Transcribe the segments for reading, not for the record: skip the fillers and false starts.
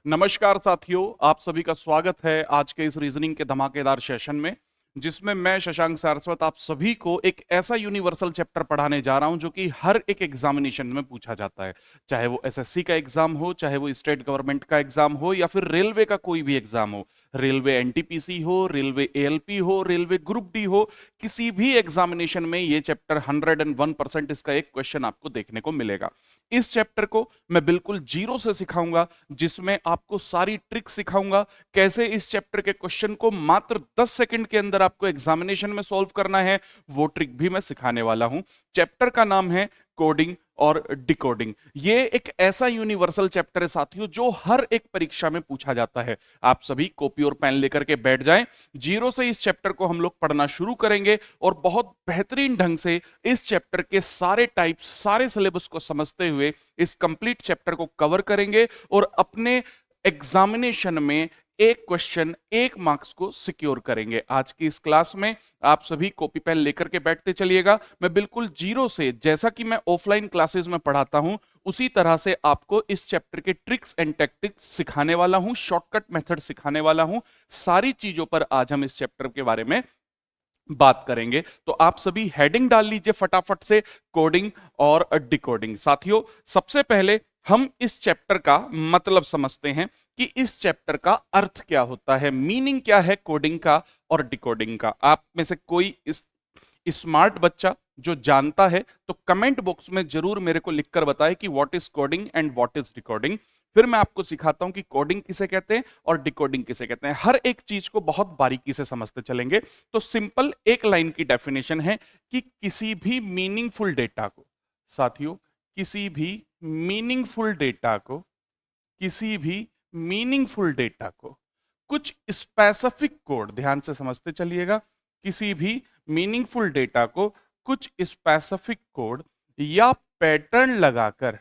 नमस्कार साथियों, आप सभी का स्वागत है आज के इस रीजनिंग के धमाकेदार सेशन में, जिसमें मैं शशांक सारस्वत आप सभी को एक ऐसा यूनिवर्सल चैप्टर पढ़ाने जा रहा हूं जो कि हर एक एग्जामिनेशन में पूछा जाता है। चाहे वो एसएससी का एग्जाम हो, चाहे वो स्टेट गवर्नमेंट का एग्जाम हो, या फिर रेलवे का कोई भी एग्जाम हो, रेलवे एनटीपीसी हो, रेलवे एएलपी हो, रेलवे ग्रुप डी हो, किसी भी एग्जामिनेशन में ये चैप्टर 101% इसका एक क्वेश्चन आपको देखने को मिलेगा। इस चैप्टर को मैं बिल्कुल जीरो से सिखाऊंगा, जिसमें आपको सारी ट्रिक सिखाऊंगा, कैसे इस चैप्टर के क्वेश्चन को मात्र 10 सेकंड के अंदर आपको एग्जामिनेशन में सॉल्व करना है, वो ट्रिक भी मैं सिखाने वाला हूं। चैप्टर का नाम है कोडिंग और डिकोडिंग। ये एक ऐसा यूनिवर्सल चैप्टर है साथियों जो हर एक परीक्षा में पूछा जाता है। आप सभी कॉपी और पेन लेकर के बैठ जाएं। जीरो से इस चैप्टर को हम लोग पढ़ना शुरू करेंगे और बहुत बेहतरीन ढंग से इस चैप्टर के सारे टाइप्स, सारे सिलेबस को समझते हुए इस कंप्लीट चैप्टर को कवर करेंगे और अपने एग्जामिनेशन में एक क्वेश्चन, एक मार्क्स को सिक्योर करेंगे। आज की इस क्लास में आप सभी कॉपी पेन लेकर के बैठते चलिएगा। मैं बिल्कुल जीरो से, जैसा कि मैं ऑफलाइन क्लासेस में पढ़ाता हूं, उसी तरह से आपको इस चैप्टर के ट्रिक्स एंड टैक्टिक्स सिखाने वाला हूं, शॉर्टकट मेथड सिखाने वाला हूं। सारी चीजों पर आज हम इस चैप्टर के बारे में बात करेंगे। तो आप सभी हेडिंग डाल लीजिए फटाफट से, कोडिंग और डिकोडिंग। साथियों, सबसे पहले हम इस चैप्टर का मतलब समझते हैं कि इस चैप्टर का अर्थ क्या होता है, मीनिंग क्या है कोडिंग का और डिकोडिंग का। आप में से कोई इस स्मार्ट बच्चा जो जानता है तो कमेंट बॉक्स में जरूर मेरे को लिखकर बताएं कि what is coding and what is decoding. फिर मैं आपको सिखाता हूं कि कोडिंग किसे कहते हैं और डिकोडिंग किसे कहते हैं। हर एक चीज को बहुत बारीकी से समझते चलेंगे। तो सिंपल एक लाइन की डेफिनेशन है कि किसी भी मीनिंगफुल डेटा को, साथियों, किसी भी मीनिंगफुल डेटा को, किसी भी मीनिंगफुल डेटा को कुछ स्पेसिफिक कोड, ध्यान से समझते चलिएगा, किसी भी मीनिंगफुल डेटा को कुछ स्पेसिफिक कोड या पैटर्न लगाकर,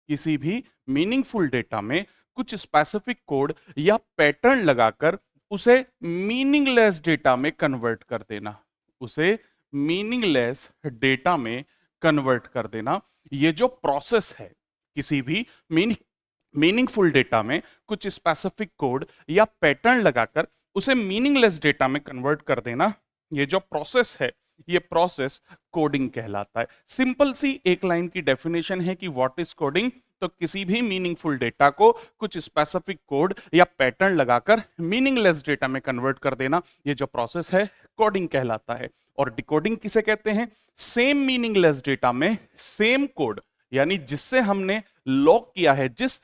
किसी भी मीनिंगफुल डेटा में कुछ स्पेसिफिक कोड या पैटर्न लगाकर उसे मीनिंगलेस डेटा में कन्वर्ट कर देना, उसे मीनिंगलेस डेटा में कन्वर्ट कर देना। ये जो प्रोसेस है, किसी भी मीनिंगफुल डेटा में कुछ स्पेसिफिक कोड या पैटर्न लगाकर उसे मीनिंगलेस डेटा में कन्वर्ट कर देना, ये जो प्रोसेस है, ये प्रोसेस कोडिंग कहलाता है। सिंपल सी एक लाइन की डेफिनेशन है कि व्हाट इज कोडिंग। तो किसी भी मीनिंगफुल डेटा को कुछ स्पेसिफिक कोड या पैटर्न लगाकर मीनिंगलेस डेटा में कन्वर्ट कर देना, ये जो प्रोसेस है कोडिंग कहलाता है। और डिकोडिंग किसे कहते हैं? सेम मीनिंगलेस डेटा में सेम कोड, यानी जिससे हमने लॉक किया है, जिस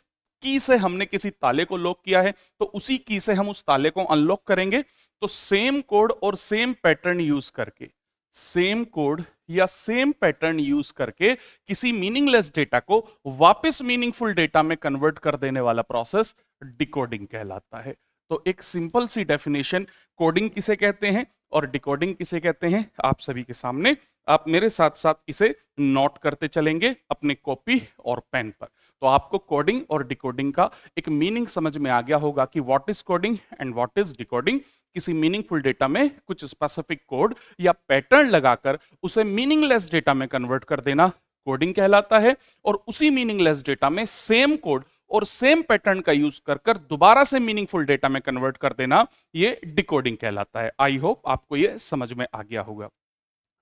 की से हमने किसी ताले को लॉक किया है, तो उसी की से हम उस ताले को अनलॉक करेंगे। तो सेम कोड और सेम पैटर्न यूज करके, सेम कोड या सेम पैटर्न यूज करके किसी मीनिंगलेस डेटा को वापस मीनिंगफुल डेटा में कन्वर्ट कर देने वाला प्रोसेस डिकोडिंग कहलाता है। तो एक सिंपल सी डेफिनेशन, कोडिंग किसे कहते हैं और डिकोडिंग किसे कहते हैं, आप सभी के सामने। आप मेरे साथ साथ इसे नोट करते चलेंगे अपने कॉपी और पेन पर। तो आपको कोडिंग और डिकोडिंग का एक मीनिंग समझ में आ गया होगा कि what is coding and what is decoding. किसी मीनिंगफुल डेटा में कुछ स्पेसिफिक कोड या पैटर्न लगाकर उसे मीनिंगलेस डेटा में कन्वर्ट कर देना कोडिंग कहलाता है, और उसी मीनिंगलेस डेटा में सेम कोड और सेम पैटर्न का यूज कर कर दोबारा से मीनिंगफुल डेटा में कन्वर्ट कर देना, ये डिकोडिंग कहलाता है। आई होप आपको ये समझ में आ गया होगा।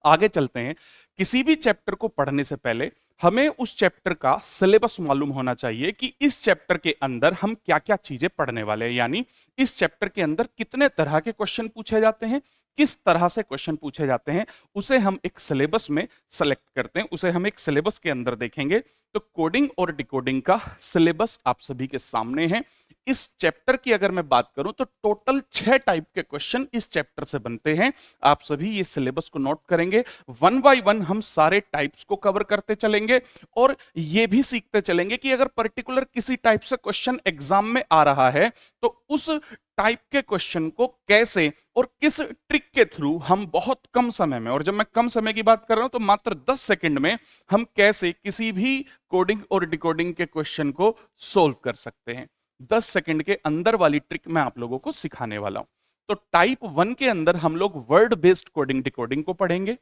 आगे चलते हैं। किसी भी चैप्टर को पढ़ने से पहले हमें उस चैप्टर का सिलेबस मालूम होना चाहिए कि इस चैप्टर के अंदर हम क्या क्या चीजें पढ़ने वाले हैं, यानी इस चैप्टर के अंदर कितने तरह के क्वेश्चन पूछे जाते हैं, किस तरह से क्वेश्चन पूछे जाते हैं, उसे हम एक सिलेबस में सेलेक्ट करते हैं, उसे हम एक सिलेबस के अंदर देखेंगे। तो कोडिंग और डिकोडिंग का सिलेबस आप सभी के सामने है। इस चैप्टर की अगर मैं बात करूं तो टोटल 6 टाइप के क्वेश्चन इस चैप्टर से बनते हैं। आप सभी ये सिलेबस को नोट करेंगे, वन बाय वन हम सारे टाइप्स को कवर करते चलेंगे और ये भी सीखते चलेंगे कि अगर पर्टिकुलर किसी टाइप से क्वेश्चन एग्जाम में आ रहा है तो उस टाइप के क्वेश्चन को कैसे और किस ट्रिक के थ्रू हम बहुत कम समय में, और जब मैं कम समय की बात कर रहा हूं तो मात्र 10 सेकंड में, हम कैसे किसी भी कोडिंग और डिकोडिंग के क्वेश्चन को सोल्व कर सकते हैं। 10 सेकंड के अंदर वाली ट्रिक मैं आप लोगों को सिखाने वाला हूं। तो टाइप 1 के अंदर हम लोग वर्ड बेस्ड कोडिंग डिकोडिंग को पढ़ेंगे।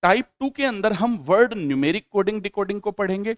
टाइप 2 के अंदर हम वर्ड न्यूमेरिक कोडिंग डिकोडिंग को पढ़ेंगे।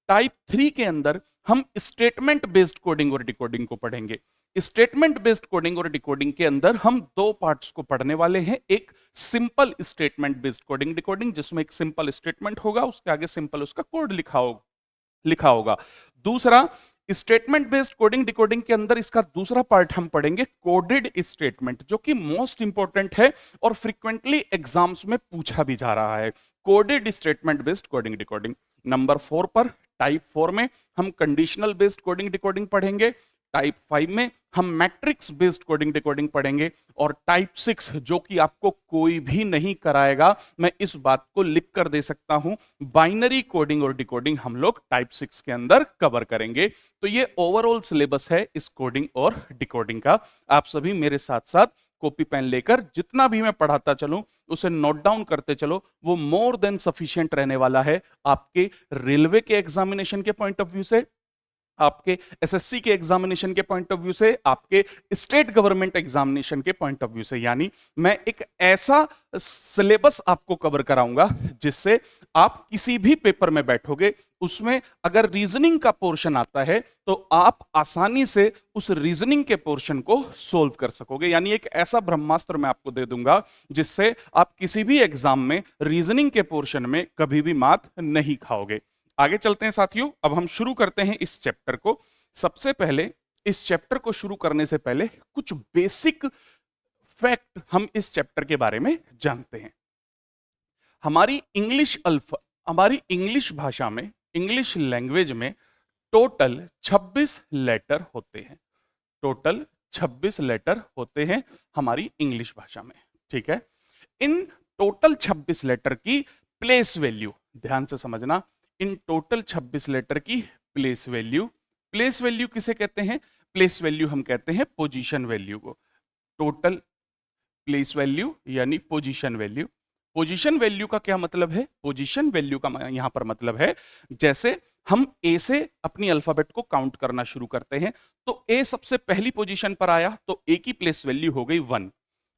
टाइप 3 के अंदर हम स्टेटमेंट बेस्ड कोडिंग और डिकोडिंग को पढ़ेंगे। स्टेटमेंट बेस्ड कोडिंग और डिकोडिंग के अंदर हम दो पार्ट्स को पढ़ने वाले हैं। एक simple statement based coding decoding, जिसमें एक सिंपल स्टेटमेंट होगा, उसके आगे सिंपल उसका कोड लिखा होगा। दूसरा स्टेटमेंट बेस्ड कोडिंग डिकोडिंग के अंदर इसका दूसरा पार्ट हम पढ़ेंगे कोडेड स्टेटमेंट, जो कि मोस्ट इंपॉर्टेंट है और फ्रीक्वेंटली एग्जाम्स में पूछा भी जा रहा है। Coded statement based coding decoding. Number 4 पर टाइप 4 में हम कंडीशनल बेस्ड कोडिंग डिकोडिंग पढ़ेंगे। टाइप 5 में हम मैट्रिक्स बेस्ड कोडिंग डिकोडिंग पढ़ेंगे। और टाइप 6, जो कि आपको कोई भी नहीं कराएगा, मैं इस बात को लिख कर दे सकता हूं, बाइनरी कोडिंग और डिकोडिंग हम लोग टाइप 6 के अंदर कवर करेंगे। तो ये ओवरऑल सिलेबस है इस कोडिंग और डिकोडिंग का। आप सभी मेरे साथ साथ कॉपी पेन लेकर जितना भी मैं पढ़ाता चलूं उसे नोट डाउन करते चलो, वो मोर देन सफिशिएंट रहने वाला है आपके रेलवे के एग्जामिनेशन के पॉइंट ऑफ व्यू से, आपके एसएससी के एग्जामिनेशन के पॉइंट ऑफ व्यू से, आपके स्टेट गवर्नमेंट एग्जामिनेशन के पॉइंट ऑफ व्यू से। यानी मैं एक ऐसा सिलेबस आपको कवर कराऊंगा जिससे आप किसी भी पेपर में बैठोगे, उसमें अगर रीजनिंग का पोर्शन आता है तो आप आसानी से उस रीजनिंग के पोर्शन को सोल्व कर सकोगे। यानी एक ऐसा ब्रह्मास्त्र मैं आपको दे दूंगा जिससे आप किसी भी एग्जाम में रीजनिंग के पोर्शन में कभी भी मात नहीं खाओगे। आगे चलते हैं साथियों, अब हम शुरू करते हैं इस चैप्टर को। सबसे पहले इस चैप्टर को शुरू करने से पहले कुछ बेसिक फैक्ट हम इस चैप्टर के बारे में जानते हैं। हमारी इंग्लिश भाषा में, इंग्लिश लैंग्वेज में टोटल 26 लेटर होते हैं। टोटल 26 लेटर होते हैं हमारी इंग्लिश भाषा में, ठीक है। इन टोटल 26 लेटर की प्लेस वैल्यू ध्यान से समझना। इन टोटल 26 लेटर की प्लेस वैल्यू किसे कहते हैं? प्लेस वैल्यू हम कहते हैं पोजीशन वैल्यू को। टोटल प्लेस वैल्यू यानी पोजीशन वैल्यू। पोजीशन वैल्यू का क्या मतलब है? पोजीशन वैल्यू का यहां पर मतलब है, जैसे हम ए से अपनी अल्फाबेट को काउंट करना शुरू करते हैं, तो ए सबसे पहली पोजीशन पर आया तो ए की प्लेस वैल्यू हो गई 1।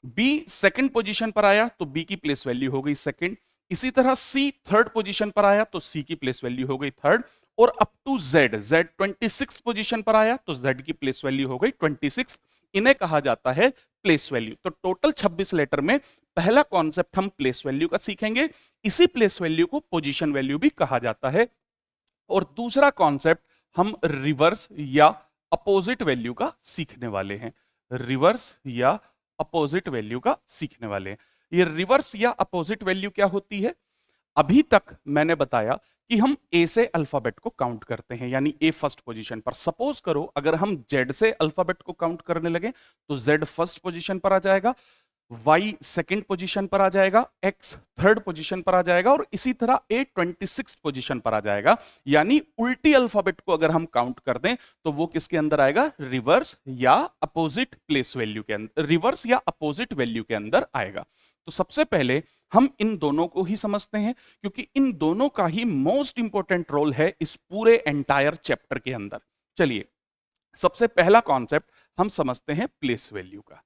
बी सेकंड पोजीशन पर आया तो बी की प्लेस वैल्यू हो गई सेकंड। इसी तरह सी थर्ड पोजीशन पर आया तो सी की प्लेस वैल्यू हो गई थर्ड। और अप टू जेड 26 पोजीशन पर आया तो जेड की प्लेस वैल्यू हो गई 26। इन्हें कहा जाता है प्लेस वैल्यू। तो टोटल 26 लेटर में पहला कॉन्सेप्ट हम प्लेस वैल्यू का सीखेंगे। इसी प्लेस वैल्यू को पोजीशन वैल्यू भी कहा जाता है। और दूसरा कॉन्सेप्ट हम रिवर्स या अपोजिट वैल्यू का सीखने वाले हैं। रिवर्स या अपोजिट वैल्यू का सीखने वाले हैं। ये रिवर्स या अपोजिट वैल्यू क्या होती है? अभी तक मैंने बताया कि हम ए से अल्फाबेट को काउंट करते हैं, यानी ए फर्स्ट पोजीशन पर। सपोज करो अगर हम जेड से अल्फाबेट को काउंट करने लगे तो जेड फर्स्ट पोजीशन पर आ जाएगा, y सेकंड पोजीशन पर आ जाएगा, x थर्ड पोजीशन पर आ जाएगा और इसी तरह a 26 पोजीशन पर आ जाएगा। यानी उल्टी अल्फाबेट को अगर हम काउंट कर दें तो वो किसके अंदर आएगा? रिवर्स या अपोजिट प्लेस वैल्यू के अंदर, रिवर्स या अपोजिट वैल्यू के अंदर आएगा। तो सबसे पहले हम इन दोनों को ही समझते हैं, क्योंकि इन दोनों का ही मोस्ट इंपॉर्टेंट रोल है इस पूरे एंटायर चैप्टर के अंदर। चलिए, सबसे पहला कॉन्सेप्ट हम समझते हैं प्लेस वैल्यू का।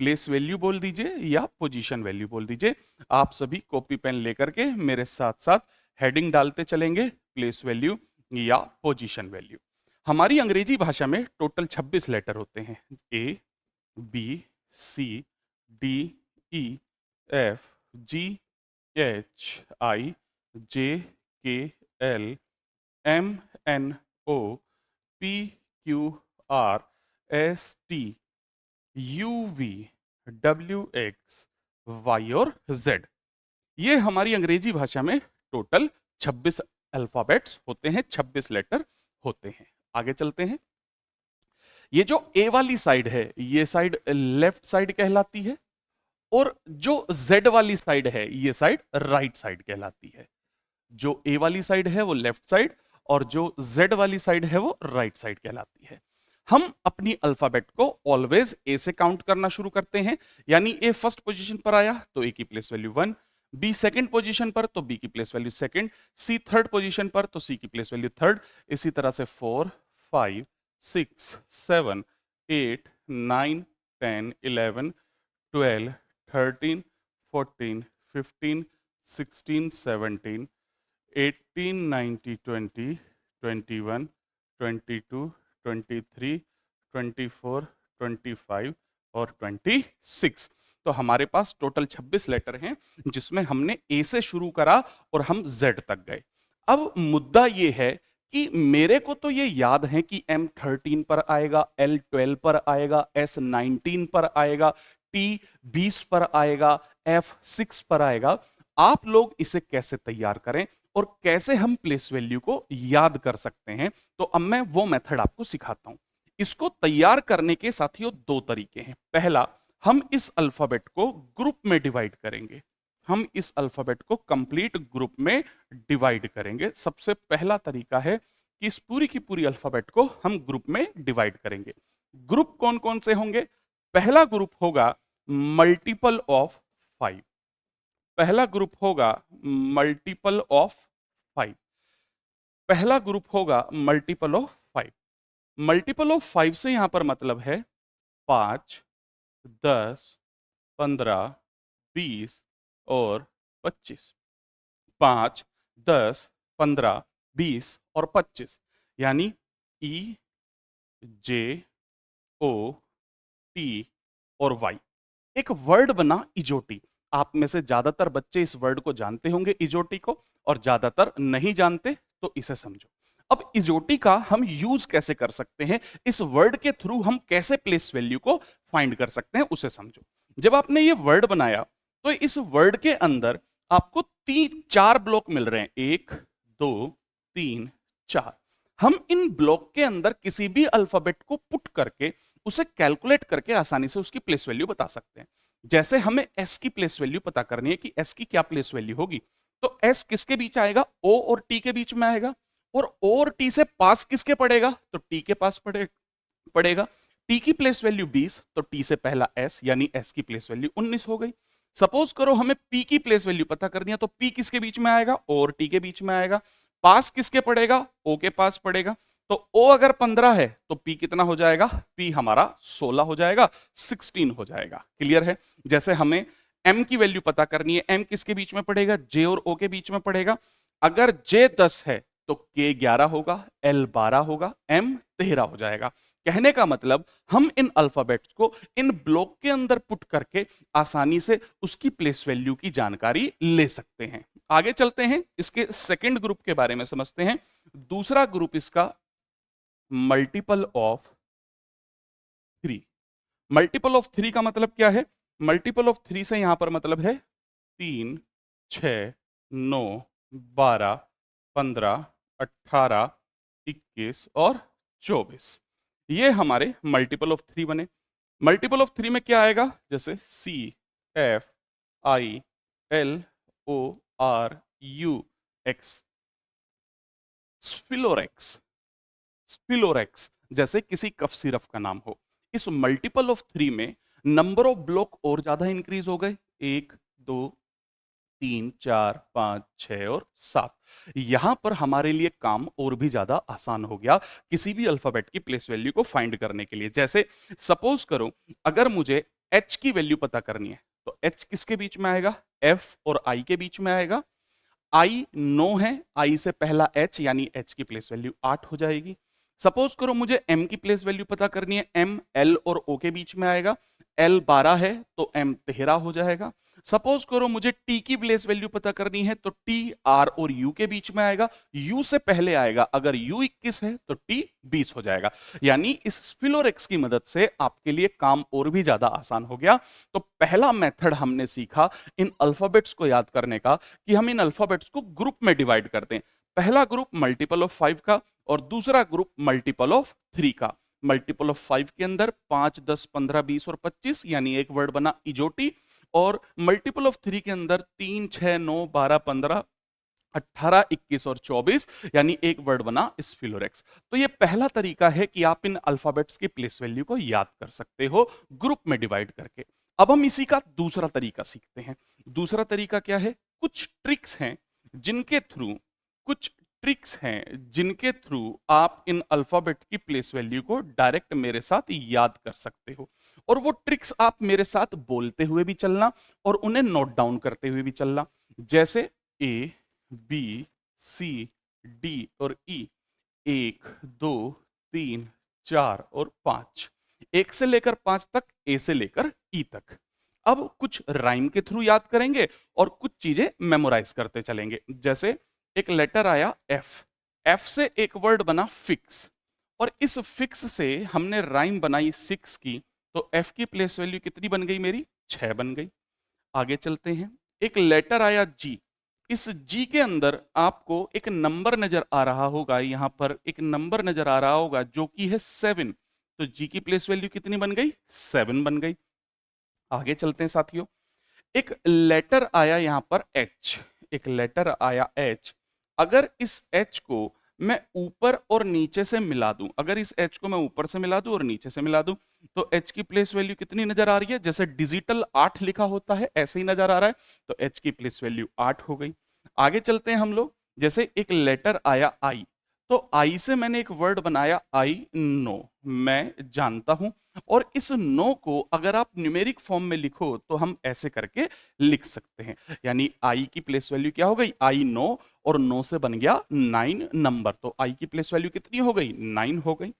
प्लेस वैल्यू बोल दीजिए या पोजीशन वैल्यू बोल दीजिए। आप सभी कॉपी पेन लेकर के मेरे साथ साथ हेडिंग डालते चलेंगे, प्लेस वैल्यू या पोजीशन वैल्यू। हमारी अंग्रेजी भाषा में टोटल 26 लेटर होते हैं। A, B, C, D, E, F, G, H, I, J, K, L, M, N, O, P, Q, R, S, T, U, V, W, X, Y और Z. ये हमारी अंग्रेजी भाषा में टोटल 26 अल्फाबेट्स होते हैं, 26 लेटर होते हैं। आगे चलते हैं। ये जो ए वाली साइड है, ये साइड लेफ्ट साइड कहलाती है और जो जेड वाली साइड है, ये साइड राइट साइड कहलाती है। जो ए वाली साइड है वो लेफ्ट साइड और जो जेड वाली साइड है वो राइट साइड कहलाती है। हम अपनी अल्फाबेट को ऑलवेज ए से काउंट करना शुरू करते हैं, यानी ए फर्स्ट पोजीशन पर आया तो ए की place value 1, B second position पर तो बी की place value second, C third position पर तो सी की प्लेस वैल्यू थर्ड। इसी तरह से 4, 5, 6, 7, 8, 9, 10, 11, 12, 13, 14, 15, 16, 17, 18, 19, 20, 21, 22, 23, 24, 25 और 26। तो हमारे पास टोटल 26 लेटर हैं जिसमें हमने ए से शुरू करा और हम जेड तक गए। अब मुद्दा ये है कि मेरे को तो ये याद है कि M13 पर आएगा, L12 पर आएगा, S19 पर आएगा, T20 पर आएगा, F6 पर आएगा। आप लोग इसे कैसे तैयार करें और कैसे हम प्लेस वैल्यू को याद कर सकते हैं, तो अब मैं वो मेथड आपको सिखाता हूं। इसको तैयार करने के साथियों दो तरीके हैं। पहला, हम इस अल्फाबेट को ग्रुप में डिवाइड करेंगे। हम इस अल्फाबेट को कंप्लीट ग्रुप में डिवाइड करेंगे। सबसे पहला तरीका है कि इस पूरी की पूरी अल्फाबेट को हम ग्रुप में डिवाइड करेंगे। ग्रुप कौन कौन से होंगे? पहला ग्रुप होगा मल्टीपल ऑफ 5। पहला ग्रुप होगा मल्टीपल ऑफ 5। पहला ग्रुप होगा मल्टीपल ऑफ 5। मल्टीपल ऑफ 5 से यहां पर मतलब है 5, 10, 15, 20 और 25। 5, 10, 15, 20 और 25, यानी ई, जे, ओ, टी और वाई। एक वर्ड बना इजोटी। आप में से ज्यादातर बच्चे इस वर्ड को जानते होंगे इजोटी को, और ज्यादातर नहीं जानते, तो इसे समझो। अब इजोटी का हम यूज कैसे कर सकते हैं, इस वर्ड के थ्रू हम कैसे प्लेस वैल्यू को फाइंड कर सकते हैं, उसे समझो। जब आपने ये वर्ड बनाया तो इस वर्ड के अंदर आपको 4 ब्लॉक मिल रहे हैं, 1, 2, 3, 4। हम इन ब्लॉक के अंदर किसी भी अल्फाबेट को पुट करके उसे कैलकुलेट करके आसानी से उसकी प्लेस वैल्यू बता सकते हैं। जैसे हमें एस की प्लेस वैल्यू पता करनी है कि एस की क्या प्लेस वैल्यू होगी, तो एस किसके बीच आएगा? ओ और टी के बीच में आएगा। और ओ और टी से पास किसके पड़ेगा? तो टी के पास पड़ेगा। टी की प्लेस वैल्यू 20, तो टी से पहला एस, यानी एस की प्लेस वैल्यू 19 हो गई। सपोज करो हमें पी की प्लेस वैल्यू पता करनी है, तो पी किसके बीच में आएगा? ओ और टी के बीच में आएगा। पास किसके पड़ेगा? ओ के पास पड़ेगा। तो ओ अगर 15 है तो पी कितना हो जाएगा? पी हमारा 16 हो जाएगा, 16 हो जाएगा। क्लियर है? जैसे हमें एम की वैल्यू पता करनी है, एम किसके बीच में पड़ेगा? जे और ओ के बीच में पड़ेगा। अगर जे 10 है तो के 11 होगा, एल 12 होगा, एम 13 हो जाएगा। कहने का मतलब हम इन अल्फाबेट्स को इन ब्लॉक के अंदर पुट करके आसानी से उसकी प्लेस वैल्यू की जानकारी ले सकते हैं। आगे चलते हैं, इसके सेकंड ग्रुप के बारे में समझते हैं। दूसरा ग्रुप इसका मल्टीपल ऑफ 3। मल्टीपल ऑफ 3 का मतलब क्या है? मल्टीपल ऑफ 3 से यहां पर मतलब है 3, 6, 9, 12, 15, 18, 21 और 24। ये हमारे मल्टीपल ऑफ 3 बने। मल्टीपल ऑफ 3 में क्या आएगा? जैसे C, F, I, L, O, R, U, X. स्फिलोरेक्स। स्पिलोरेक्स जैसे किसी कफ सिरप का नाम हो। इस मल्टीपल ऑफ 3 में नंबर ऑफ ब्लॉक और ज्यादा इंक्रीज हो गए, 1, 2, 3, 4, 5, 6 और 7। यहां पर हमारे लिए काम और भी ज्यादा आसान हो गया किसी भी अल्फाबेट की प्लेस वैल्यू को फाइंड करने के लिए। जैसे सपोज करो अगर मुझे एच की वैल्यू पता करनी है, तो एच किसके बीच में आएगा? एफ और आई के बीच में आएगा। आई 9 है, आई से पहला एच, यानी एच की प्लेस वैल्यू 8 हो जाएगी। सपोज करो मुझे एम की प्लेस वैल्यू पता करनी है, एम एल और ओ के बीच में आएगा। एल 12 है तो एम 13 हो जाएगा। सपोज करो मुझे टी की प्लेस वैल्यू पता करनी है, तो टी आर और यू के बीच में आएगा। यू से पहले आएगा, अगर यू 21 है तो टी 20 हो जाएगा। यानी इस स्पिलोरेक्स की मदद से आपके लिए काम और भी ज्यादा आसान हो गया। तो पहला मेथड हमने सीखा इन अल्फाबेट्स को याद करने का कि हम इन अल्फाबेट्स को ग्रुप में डिवाइड करते हैं। पहला ग्रुप मल्टीपल ऑफ 5 का और दूसरा ग्रुप मल्टीपल ऑफ 3 का। मल्टीपल ऑफ 5 के अंदर 5, 10, 15, 20 और 25, यानी एक वर्ड बना इजोटी। और मल्टीपल ऑफ 3 के अंदर 3, 6, 9, 12, 15, 18, 21 और 24, यानी एक वर्ड बना स्फिलोरेक्स। तो ये पहला तरीका है कि आप इन अल्फाबेट्स की प्लेस वैल्यू को याद कर सकते हो ग्रुप में डिवाइड करके। अब हम इसी का दूसरा तरीका सीखते हैं। दूसरा तरीका क्या है? कुछ ट्रिक्स हैं जिनके थ्रू कुछ ट्रिक्स हैं जिनके थ्रू आप इन अल्फाबेट की प्लेस वैल्यू को डायरेक्ट मेरे साथ याद कर सकते हो। और वो ट्रिक्स आप मेरे साथ बोलते हुए भी चलना और उन्हें नोट डाउन करते हुए भी चलना। जैसे ए, बी, सी, डी और ई। 1 2 3 4 और 5, 1 से लेकर 5 तक, ए से लेकर ई तक। अब कुछ राइम के थ्रू याद करेंगे और कुछ चीजें मेमोराइज करते चलेंगे। जैसे एक लेटर आया एफ, एफ से एक वर्ड बना फिक्स, और इस फिक्स से हमने राइम बनाई 6 की, तो एफ की प्लेस वैल्यू कितनी बन गई मेरी? 6 बन गई। आगे चलते हैं, एक लेटर आया जी, इस जी के अंदर आपको एक नंबर नजर आ रहा होगा, यहां पर एक नंबर नजर आ रहा होगा जो कि है 7, तो जी की प्लेस वैल्यू कितनी बन गई? 7 बन गई। आगे चलते हैं साथियों, एक लेटर आया यहां पर एच, एक लेटर आया एच, अगर इस एच को मैं ऊपर और नीचे से मिला दूं, अगर इस एच को मैं ऊपर से मिला दूं और नीचे से मिला दूं, तो एच की प्लेस वैल्यू कितनी नजर आ रही है? जैसे डिजिटल 8 लिखा होता है ऐसे ही नजर आ रहा है, तो एच की प्लेस वैल्यू 8 हो गई। आगे चलते हैं हम लोग, जैसे एक लेटर आया आई, तो आई से मैंने एक वर्ड बनाया आई नो, मैं जानता हूं, और इस नो को अगर आप न्यूमेरिक फॉर्म में लिखो तो हम ऐसे करके लिख सकते हैं, यानी आई की प्लेस वैल्यू क्या हो गई? आई नो, और 9 से बन गया 9 नंबर, तो आई की प्लेस वैल्यू कितनी हो गई? 9 हो गई।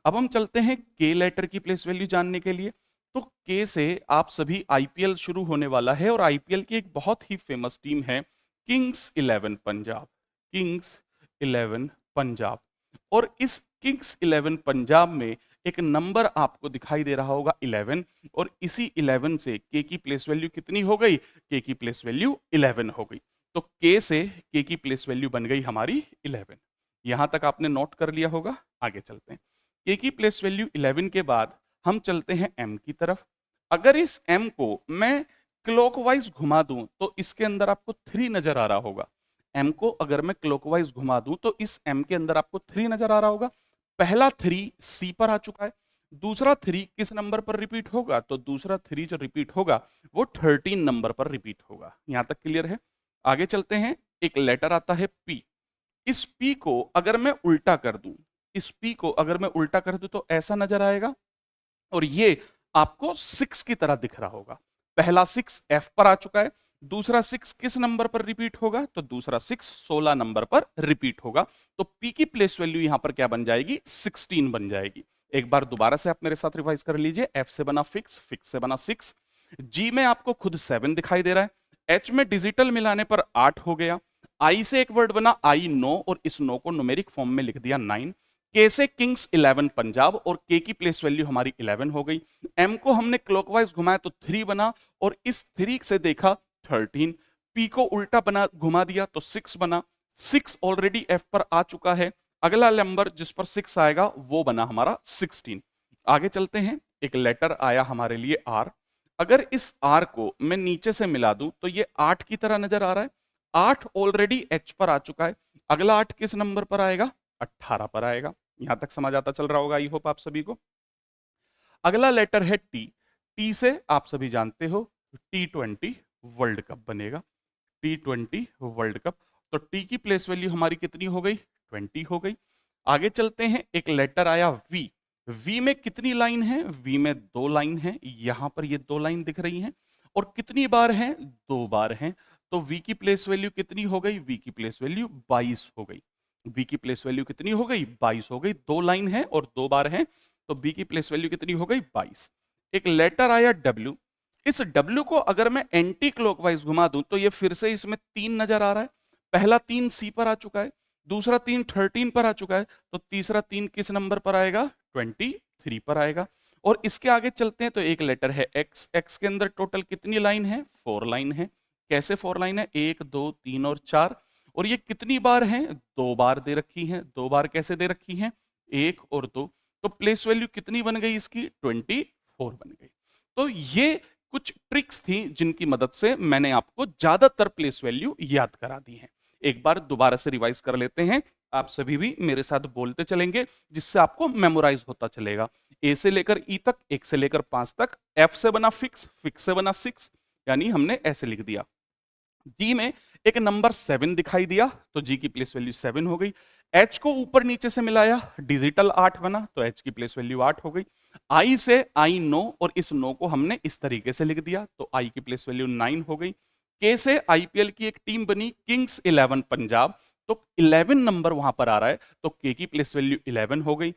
अब हम चलते हैं के लेटर की प्लेस वैल्यू जानने के लिए। तो के से आप सभी आईपीएल शुरू होने वाला है, और आईपीएल की एक बहुत ही फेमस टीम है किंग्स 11 पंजाब, किंग्स 11 पंजाब। और इस किंग्स 11 पंजाब में एक नंबर आपको दिखाई दे रहा होगा 11, और इसी 11 से के की प्लेस वैल्यू कितनी हो गई? के की प्लेस वैल्यू 11 हो गई। तो के से के की प्लेस वैल्यू बन गई हमारी 11। यहां तक आपने नोट कर लिया होगा। आगे चलते हैं, के की प्लेस वैल्यू 11 के बाद हम चलते हैं एम की तरफ। अगर इस एम को मैं क्लॉकवाइज घुमा दूं तो इसके अंदर आपको 3 नजर आ रहा होगा। एम को अगर मैं क्लॉकवाइज घुमा दूं तो इस एम के अंदर आपको 3 नजर आ रहा होगा। पहला 3 सी पर आ चुका है, दूसरा 3 किस नंबर पर रिपीट होगा? तो दूसरा 3 जो रिपीट होगा वो 13 नंबर पर रिपीट होगा। यहां तक क्लियर है? आगे चलते हैं, एक लेटर आता है पी, इस पी को अगर मैं उल्टा कर दूं, इस पी को अगर मैं उल्टा कर दूं तो ऐसा नजर आएगा, और ये आपको 6 की तरह दिख रहा होगा। पहला 6 एफ पर आ चुका है, दूसरा 6 किस नंबर पर रिपीट होगा? तो दूसरा 6 16 नंबर पर रिपीट होगा। तो पी की प्लेस वैल्यू यहां पर क्या बन जाएगी? 16 बन जाएगी। एक बार दोबारा से आप मेरे साथ रिवाइज कर लीजिए, एफ से बना फिक्स, फिक्स से बना 6, जी में आपको खुद 7 दिखाई दे रहा है, एच में डिजिटल मिलाने पर 8 हो गया, आई से एक वर्ड बना आई नो, और इस नो को न्यूमेरिक फॉर्म में लिख दिया 9, के से किंग्स 11 पंजाब, और के की प्लेस वैल्यू हमारी 11 हो गई। एम को हमने क्लॉकवाइज घुमाया तो 3 बना, और इस 3 से देखा 13, पी को उल्टा बना घुमा दिया तो 6 बना, 6 ऑलरेडी एफ पर आ चुका है, अगला नंबर जिस पर 6 आएगा वो बना हमारा 16। आगे चलते हैं, एक लेटर आया हमारे लिए आर, अगर इस आर को मैं नीचे से मिला दूं तो ये 8 की तरह नजर आ रहा है, 8 ऑलरेडी एच पर आ चुका है, अगला 8 किस नंबर पर आएगा? 18 पर आएगा। यहां तक समझ आता चल रहा होगा, आई होप आप सभी को। अगला लेटर है टी, टी से आप सभी जानते हो T20 वर्ल्ड कप बनेगा, T20 वर्ल्ड कप। तो टी की प्लेस वैल्यू हमारी कितनी हो गई? 20 हो गई। आगे चलते हैं, एक लेटर आया वी, वी में कितनी लाइन है? वी में 2 लाइन है, यहां पर ये 2 लाइन दिख रही हैं, और कितनी बार हैं? 2 बार हैं। तो वी की प्लेस वैल्यू कितनी हो गई? वी की प्लेस वैल्यू 22 हो गई। बी की प्लेस वैल्यू कितनी हो गई? 22 हो गई। 2 लाइन है और 2 बार है, तो बी की प्लेस वैल्यू कितनी हो गई? 22। एक लेटर आया डब्ल्यू, इस डब्ल्यू को अगर मैं एंटी क्लॉकवाइज घुमा दूं तो ये फिर से इसमें 3 नजर आ रहा है, पहला 3 सी पर आ चुका है, दूसरा 3 13 पर आ चुका है, तो तीसरा 3 किस नंबर पर आएगा? 23 पर आएगा। और इसके आगे चलते हैं, तो एक लेटर है एक्स, एक्स के अंदर टोटल कितनी लाइन है? 4 लाइन है। कैसे 4 लाइन है? 1 2 3 और 4, और ये कितनी बार हैं? 2 बार दे रखी हैं। 2 बार कैसे दे रखी हैं? 1 और 2, तो प्लेस वैल्यू कितनी बन गई इसकी? 24 बन गई। तो ये कुछ ट्रिक्स थी जिनकी मदद से मैंने आपको ज्यादातर प्लेस वैल्यू याद करा दी है। एक बार दोबारा से रिवाइज कर लेते हैं, आप सभी भी मेरे साथ बोलते चलेंगे जिससे आपको मेमोराइज होता चलेगा। ए से लेकर ई तक, 1 से लेकर 5 तक, एफ से बना फिक्स, फिक्स से बना 6, यानी हमने ऐसे लिख दिया। जी में एक नंबर 7 दिखाई दिया, तो जी की प्लेस वैल्यू 7 हो गई। एच को ऊपर नीचे से मिलाया, डिजिटल 8 बना, तो एच की प्लेस वैल्यू 8 हो गई। आई से आई नो, और इस नो को हमने इस तरीके से लिख दिया, तो आई की प्लेस वैल्यू 9 हो गई। के से आईपीएल की एक टीम बनी किंग्स 11 पंजाब, तो 11 नंबर वहां पर आ रहा है, तो k की प्लेस वैल्यू 11 हो गई।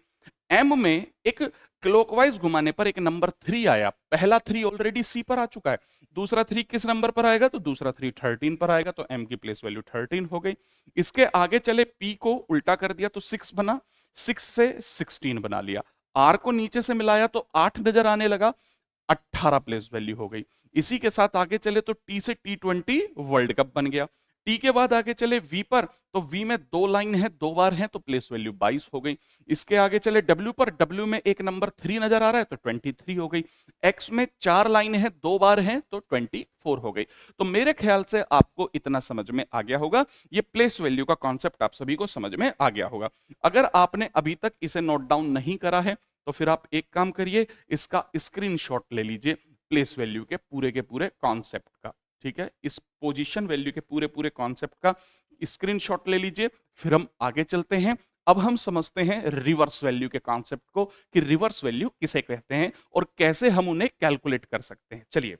m में एक क्लॉकवाइज घुमाने पर एक नंबर 3 आया, पहला 3 ऑलरेडी c पर आ चुका है, दूसरा 3 किस नंबर पर आएगा, तो दूसरा 3 13 पर आएगा, तो m की प्लेस वैल्यू 13 हो गई। इसके आगे चले, p को उल्टा कर दिया तो 6 बना, 6 से 16 बना लिया, r को नीचे से मिलाया तो 8 नजर आने लगा, 18 प्लेस वैल्यू हो गई। इसी के साथ आगे चले तो टी से T20 वर्ल्ड कप बन गया। टी के बाद आगे चले वी पर, तो वी में 2 लाइन है, 2 बार है, तो प्लेस वैल्यू 22 हो गई। इसके आगे चले डब्ल्यू पर, डब्ल्यू में एक नंबर 3 नजर आ रहा है, तो 23 हो गई। एक्स में 4 लाइन है, 2 बार है, तो 24 हो गई। तो मेरे ख्याल से आपको इतना समझ में आ गया होगा, ये प्लेस वैल्यू का कॉन्सेप्ट आप सभी को समझ में आ गया होगा। अगर आपने अभी तक इसे नोट डाउन नहीं करा है, तो फिर आप एक काम करिए, इसका स्क्रीनशॉट ले लीजिए प्लेस वैल्यू के पूरे कॉन्सेप्ट का। ठीक है, इस पोजीशन वैल्यू के पूरे पूरे कॉन्सेप्ट का स्क्रीनशॉट ले लीजिए। फिर हम आगे चलते हैं, अब हम समझते हैं रिवर्स वैल्यू के कॉन्सेप्ट को, कि रिवर्स वैल्यू किसे कहते हैं और कैसे हम उन्हें कैलकुलेट कर सकते हैं। चलिए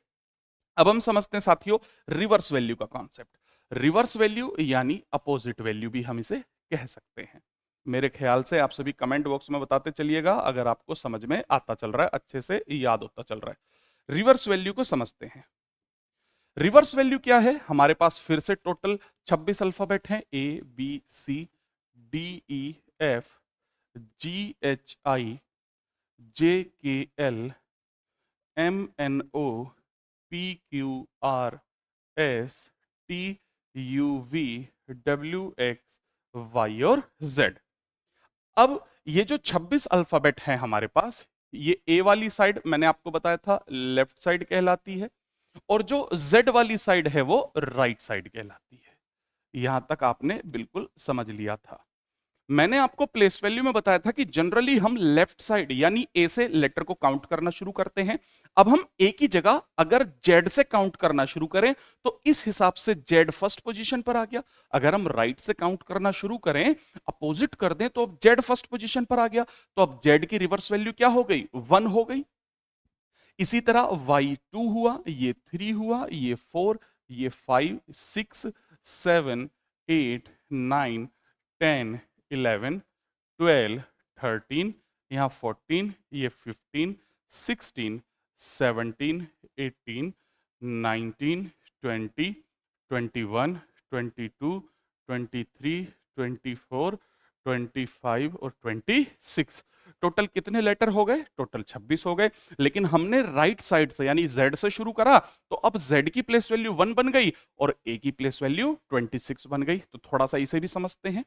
अब हम समझते हैं साथियों रिवर्स वैल्यू का कॉन्सेप्ट। रिवर्स वैल्यू यानी अपोजिट वैल्यू भी हम इसे कह सकते हैं। मेरे ख्याल से आप सभी कमेंट बॉक्स में बताते चलिएगा अगर आपको समझ में आता चल रहा है, अच्छे से याद होता चल रहा है। रिवर्स वैल्यू को समझते हैं। रिवर्स वैल्यू क्या है, हमारे पास फिर से टोटल 26 अल्फाबेट हैं, A B C D E F G H I J K L M N O P Q R S T U V W X Y और जेड। अब ये जो 26 अल्फाबेट हैं हमारे पास, ये ए वाली साइड मैंने आपको बताया था लेफ्ट साइड कहलाती है, और जो जेड वाली साइड है वो राइट साइड कहलाती है। यहां तक आपने बिल्कुल समझ लिया था। मैंने आपको प्लेस वैल्यू में बताया था कि जनरली हम लेफ्ट साइड यानी ए से लेटर को काउंट करना शुरू करते हैं। अब हम ए की जगह अगर जेड से काउंट करना शुरू करें तो इस हिसाब से जेड फर्स्ट पोजीशन पर आ गया। अगर हम राइट से काउंट करना शुरू करें, अपोजिट कर दें, तो अब जेड फर्स्ट पोजीशन पर आ गया। तो अब जेड की रिवर्स वैल्यू क्या हो गई, 1 हो गई। इसी तरह y2 हुआ, ये 3 हुआ, ये 4, ये 5, 6, 7, 8, 9, 10, 11, 12, 13, यहाँ 14, ये 15, 16, 17, 18, 19, 20, 21, 22, 23, 24, 25 और 26। टोटल कितने लेटर हो गए, टोटल 26 हो गए। लेकिन हमने राइट साइड से यानी z से शुरू करा, तो अब z की प्लेस वैल्यू 1 बन गई और a की प्लेस वैल्यू 26 बन गई। तो थोड़ा सा इसे भी समझते हैं।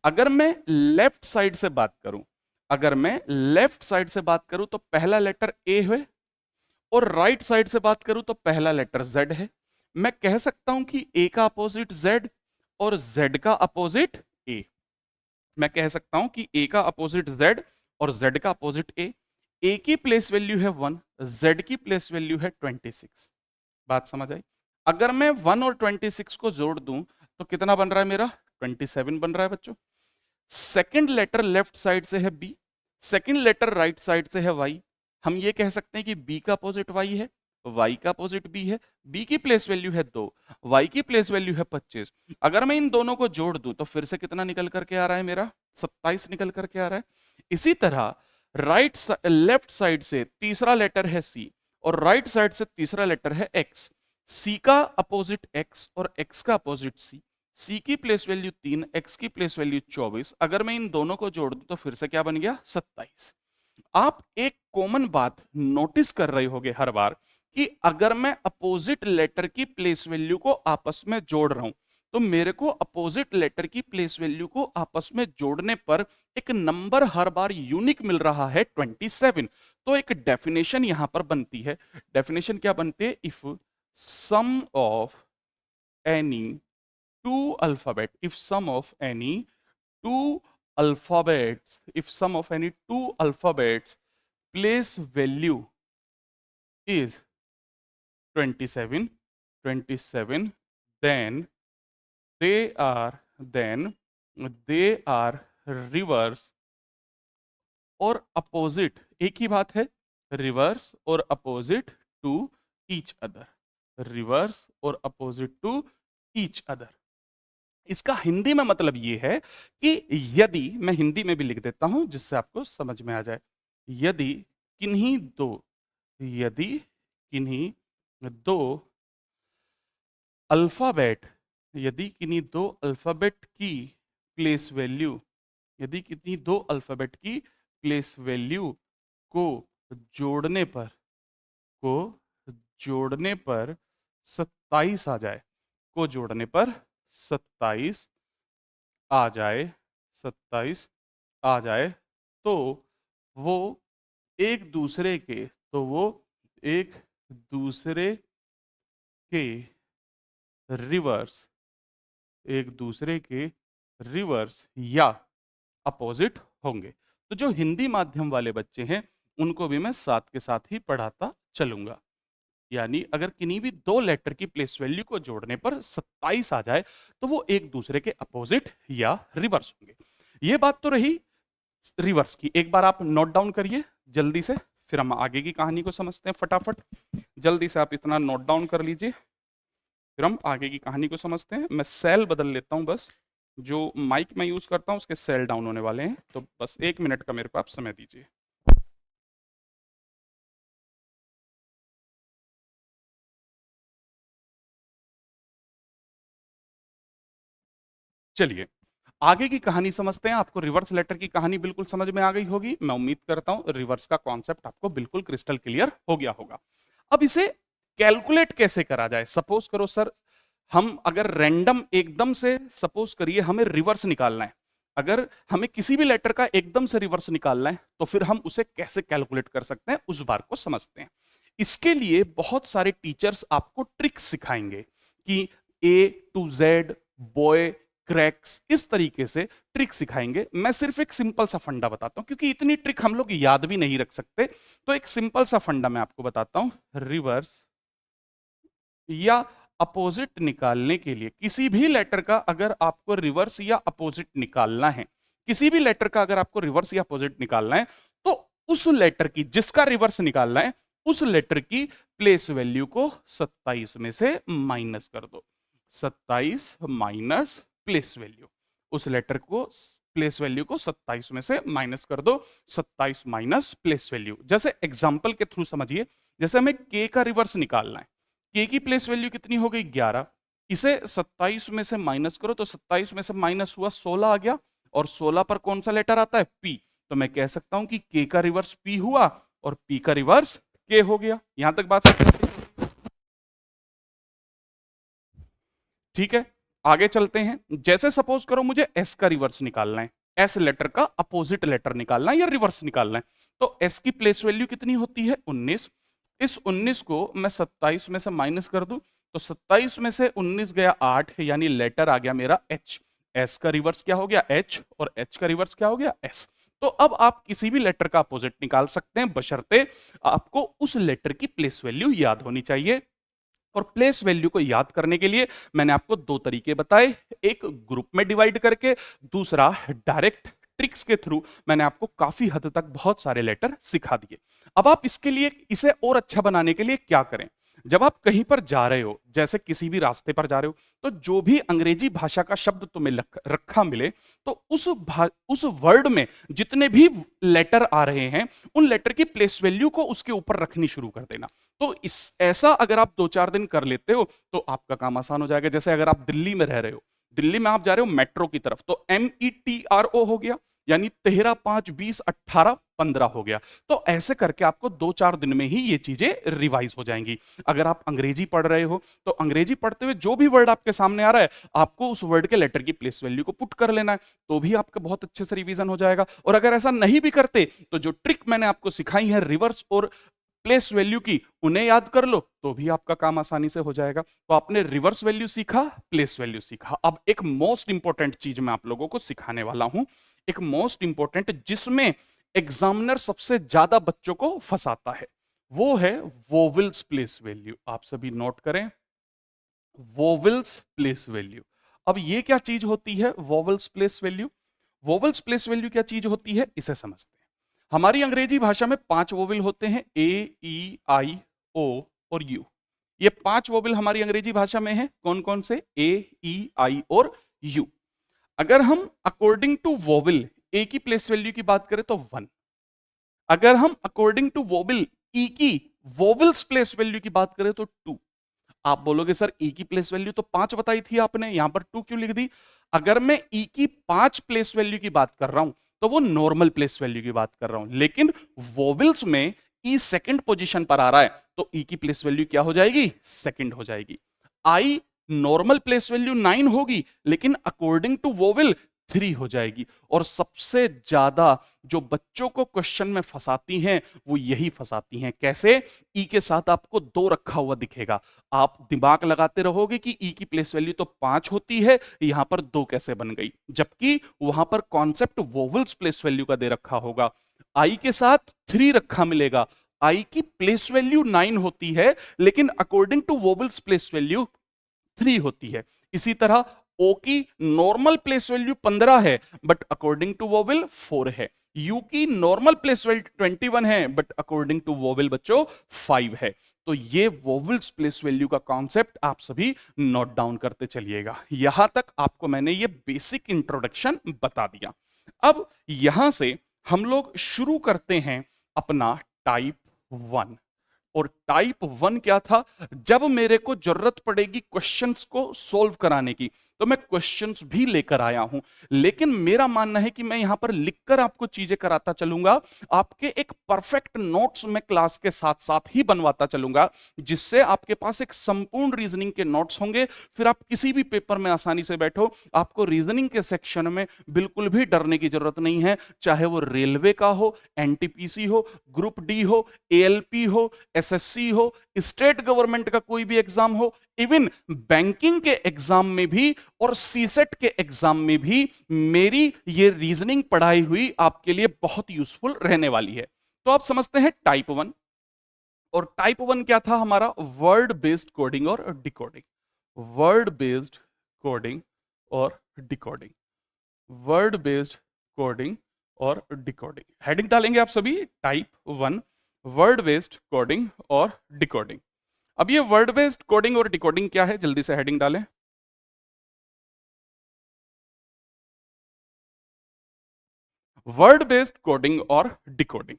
अगर मैं लेफ्ट साइड से बात करूं, अगर मैं लेफ्ट साइड से बात करूं तो पहला लेटर a है, और राइट साइड से बात करूं तो पहला लेटर z है। मैं कह सकता हूं कि a का अपोजिट z और z का अपोजिट a। मैं कह सकता हूं कि a का अपोजिट z और z का अपोजिट a। a की प्लेस वैल्यू है 1, z की प्लेस वैल्यू है 26। बात समझ आई। अगर मैं 1 और 26 को जोड़ दूं तो कितना बन रहा है मेरा, 27 बन रहा है बच्चों। सेकंड लेटर लेफ्ट साइड से है b, second letter right side से है y। हम ये कह सकते हैं कि b का अपोजिट y है, y का अपोजिट b है। b की प्लेस वैल्यू है 2, y की प्लेस वैल्यू है 25। अगर मैं इन दोनों को जोड़ दूं तो फिर से कितना निकल करके आ रहा है मेरा, 27 निकल करके आ रहा है। इसी तरह लेफ्ट साइड से तीसरा लेटर है c और राइट साइड से तीसरा लेटर है x। c का अपोजिट x और x का अपोजिट c। c की प्लेस वैल्यू 3, x की प्लेस वैल्यू 24। अगर मैं इन दोनों को जोड़ दूं तो फिर से क्या बन गया, 27। आप एक कॉमन बात नोटिस कर रहे होगे हर बार कि अगर मैं अपोजिट लेटर की प्लेस वैल्यू को आपस में जोड़ रहा हूं तो मेरे को अपोजिट लेटर की प्लेस वैल्यू को आपस में जोड़ने पर एक नंबर हर बार यूनिक मिल रहा है, 27। तो एक डेफिनेशन यहां पर बनती है। डेफिनेशन क्या बनती है, if sum of any two alphabet, if sum of any two alphabets, if sum of any two alphabets place value is 27, 27, then then they are reverse और opposite, एक ही बात है, reverse और opposite to each other, reverse और opposite to each other। इसका हिंदी में मतलब ये है कि यदि, मैं हिंदी में भी लिख देता हूं जिससे आपको समझ में आ जाए, यदि किन्हीं दो यदि किन्हीं दो अल्फाबेट यदि किन्हीं दो अल्फाबेट की प्लेस वैल्यू यदि किन्हीं दो अल्फाबेट की प्लेस वैल्यू को जोड़ने पर को जोड़ने पर 27 आ जाए को जोड़ने पर 27 आ जाए 27 आ जाए तो वो एक दूसरे के तो वो एक दूसरे के रिवर्स एक दूसरे के रिवर्स या अपोजिट होंगे। तो जो हिंदी माध्यम वाले बच्चे हैं उनको भी मैं साथ के साथ ही पढ़ाता चलूंगा। यानी अगर किन्हीं भी दो लेटर की प्लेस वैल्यू को जोड़ने पर 27 आ जाए तो वो एक दूसरे के अपोजिट या रिवर्स होंगे। ये बात तो रही रिवर्स की। एक बार आप नोट डाउन करिए जल्दी से, फिर हम आगे की कहानी को समझते हैं फटाफट। जल्दी से आप इतना नोट डाउन कर लीजिए, फिर हम आगे की कहानी को समझते हैं। मैं सेल बदल लेता हूं बस, जो माइक मैं यूज करता हूं उसके सेल डाउन होने वाले हैं, तो बस 1 मिनट का मेरे को आप समय दीजिए। चलिए आगे की कहानी समझते हैं। आपको रिवर्स लेटर की कहानी बिल्कुल समझ में आ गई होगी। मैं उम्मीद करता हूं रिवर्स का कॉन्सेप्ट आपको बिल्कुल क्रिस्टल क्लियर हो गया होगा। अब इसे कैलकुलेट कैसे करा जाए। सपोज करो सर, हम अगर रैंडम एकदम से, सपोज करिए हमें रिवर्स निकालना है, अगर हमें किसी भी लेटर का एकदम से रिवर्स निकालना है तो फिर हम उसे कैसे कैलकुलेट कर सकते हैं, उस बार को समझते हैं। इसके लिए बहुत सारे टीचर्स आपको ट्रिक्स सिखाएंगे कि ए टू जेड, बॉय, क्रैक्स, इस तरीके से ट्रिक सिखाएंगे। मैं सिर्फ एक सिंपल सा फंडा बताता हूं क्योंकि इतनी ट्रिक हम लोग याद भी नहीं रख सकते। तो एक सिंपल सा फंडा मैं आपको बताता हूं। रिवर्स या अपोजिट निकालने के लिए, किसी भी लेटर का अगर आपको रिवर्स या अपोजिट निकालना है, किसी भी लेटर का अगर आपको रिवर्स या अपोजिट निकालना है, तो उस लेटर की, जिसका रिवर्स निकालना है, उस लेटर की प्लेस वैल्यू को 27 में से माइनस कर दो। 27 माइनस प्लेस वैल्यू, उस लेटर को प्लेस वैल्यू को 27 में से माइनस कर दो। 27 माइनस प्लेस वैल्यू, जैसे एग्जांपल के थ्रू समझिए। जैसे हमें के का रिवर्स निकालना है, के की प्लेस वैल्यू कितनी हो गई 11, इसे 27 में से माइनस करो तो 27 में से माइनस हुआ 16 आ गया, और 16 पर कौन सा लेटर आता है, पी। तो मैं कह सकता हूं कि के का रिवर्स पी हुआ और पी का रिवर्स के हो गया। यहां तक बात समझ, ठीक है। आगे चलते हैं। जैसे सपोज करो मुझे एस का रिवर्स निकालना है, एस लेटर का अपोजिट लेटर निकालना है या रिवर्स निकालना है, तो एस की प्लेस वैल्यू कितनी होती है 19। इस 19 को मैं 27 में से माइनस कर दूं तो 27 में से 19 गया 8, यानी लेटर आ गया मेरा एच। एस का रिवर्स क्या हो गया एच, और एच का रिवर्स क्या हो गया एस। तो अब आप किसी भी लेटर का अपोजिट निकाल सकते हैं, बशर्ते आपको उस लेटर की प्लेस वैल्यू याद होनी चाहिए। और प्लेस वैल्यू को याद करने के लिए मैंने आपको दो तरीके बताए, एक ग्रुप में डिवाइड करके, दूसरा डायरेक्ट ट्रिक्स के थ्रू। मैंने आपको काफी हद तक बहुत सारे लेटर सिखा दिए। अब आप इसके लिए, इसे और अच्छा बनाने के लिए क्या करें, जब आप कहीं पर जा रहे हो, जैसे किसी भी रास्ते पर जा रहे हो, तो जो भी अंग्रेजी भाषा का शब्द तुम्हें रखा मिले, तो उस वर्ड में जितने भी लेटर आ रहे हैं, उन लेटर की प्लेस वैल्यू को उसके ऊपर रखनी शुरू कर देना। तो इस ऐसा अगर आप 2-4 दिन कर लेते हो तो आपका काम आसान हो जाएगा। जैसे अगर आप दिल्ली में रह रहे हो, दिल्ली में आप जा रहे हो मेट्रो की तरफ, तो METRO हो गया, यानी 13, 5, 20, 18, 15 हो गया। तो ऐसे करके आपको 2-4 दिन में ही ये चीजें रिवाइज हो जाएंगी। अगर आप अंग्रेजी पढ़ रहे हो तो अंग्रेजी पढ़ते हुए जो भी वर्ड आपके सामने आ रहा है, आपको उस वर्ड के लेटर की प्लेस वैल्यू को पुट कर लेना है, तो भी आपका बहुत अच्छे से रिवीजन हो जाएगा। और अगर ऐसा नहीं भी करते तो जो ट्रिक मैंने आपको सिखाई है रिवर्स और प्लेस वैल्यू की, उन्हें याद कर लो तो भी आपका काम आसानी से हो जाएगा। तो आपने रिवर्स वैल्यू सीखा, प्लेस वैल्यू सीखा। अब एक मोस्ट इंपॉर्टेंट चीज मैं आप लोगों को सिखाने वाला हूं, एक मोस्ट इंपॉर्टेंट, जिसमें एग्जामिनर सबसे ज्यादा बच्चों को फंसाता है, वो है वोवेल्स प्लेस वैल्यू। आप सभी नोट करें, वोवेल्स प्लेस वैल्यू। अब ये क्या चीज होती है vowels place value? Vowels place value क्या चीज होती है, इसे समझते हैं। हमारी अंग्रेजी भाषा में 5 वोवेल होते हैं, A, E, I, O और U। ये 5 वोवेल हमारी अंग्रेजी भाषा में है। कौन कौन से? A, E, I और यू। अगर हम अकॉर्डिंग टू वोवेल ए की प्लेस वैल्यू की बात करें तो 1। अगर हम अकॉर्डिंग टू वोवेल ई की वोवेल्स प्लेस वैल्यू की बात करें तो 2। आप बोलोगे सर ई की प्लेस वैल्यू तो 5 बताई थी आपने, यहां पर 2 क्यों लिख दी? अगर मैं ई की 5 प्लेस वैल्यू की बात कर रहा हूं तो वो नॉर्मल प्लेस वैल्यू की बात कर रहा हूं, लेकिन वोवेल्स में ई सेकंड पोजीशन पर आ रहा है तो ई की प्लेस वैल्यू क्या हो जाएगी? सेकंड हो जाएगी। आई नॉर्मल प्लेस वैल्यू 9 होगी, लेकिन अकॉर्डिंग टू वोवेल 3 हो जाएगी। और सबसे ज्यादा जो बच्चों को क्वेश्चन में फंसाती हैं वो यही फंसाती हैं। कैसे? ई के साथ आपको 2 रखा हुआ दिखेगा, आप दिमाग लगाते रहोगे कि ई की प्लेस वैल्यू तो 5 होती है, यहां पर 2 कैसे बन गई, जबकि वहां पर कॉन्सेप्ट वोवेल्स प्लेस वैल्यू का दे रखा होगा। आई के साथ 3 रखा मिलेगा, आई की प्लेस वैल्यू 9 होती है, लेकिन according to vowels place value 3 होती है। इसी तरह ओ की नॉर्मल प्लेस वैल्यू 15 है, बट अकॉर्डिंग टू वोवेल 4 है। यू की नॉर्मल प्लेस वैल्यू 21 है, बट अकॉर्डिंग टू वोवेल बच्चों 5 है। तो ये वोवेल्स प्लेस वैल्यू का कॉन्सेप्ट आप सभी नोट डाउन करते चलिएगा। यहां तक आपको मैंने ये बेसिक इंट्रोडक्शन बता दिया। अब यहां से हम लोग शुरू करते हैं अपना टाइप 1। और टाइप 1 क्या था? जब मेरे को जरूरत पड़ेगी क्वेश्चंस को सोल्व कराने की तो मैं क्वेश्चंस भी लेकर आया हूं, लेकिन मेरा मानना है कि मैं यहां पर लिखकर आपको चीजें कराता चलूंगा। आपके एक परफेक्ट नोट्स मैं क्लास के साथ साथ ही बनवाता चलूंगा, जिससे आपके पास एक संपूर्ण रीजनिंग के नोट्स होंगे। फिर आप किसी भी पेपर में आसानी से बैठो, आपको रीजनिंग के सेक्शन में बिल्कुल भी डरने की जरूरत नहीं है। चाहे वो रेलवे का हो, एनटीपीसी हो, ग्रुप डी हो, एएलपी हो, एसएससी हो, स्टेट गवर्नमेंट का कोई भी एग्जाम हो, इवन बैंकिंग के एग्जाम में भी और सीसेट के एग्जाम में भी मेरी ये रीजनिंग पढ़ाई हुई आपके लिए बहुत यूजफुल रहने वाली है। तो आप समझते हैं टाइप 1। और टाइप 1 क्या था हमारा? वर्ड बेस्ड कोडिंग और डिकोडिंग। वर्ड बेस्ड कोडिंग और डिकोडिंग। वर्ड बेस्ड कोडिंग और डिकोडिंग हेडिंग डालेंगे आप सभी, टाइप 1 वर्ड बेस्ड कोडिंग और डिकोडिंग। अब ये वर्ड बेस्ड कोडिंग और डिकोडिंग क्या है, जल्दी से हेडिंग डालें। वर्ड बेस्ड कोडिंग और डिकोडिंग।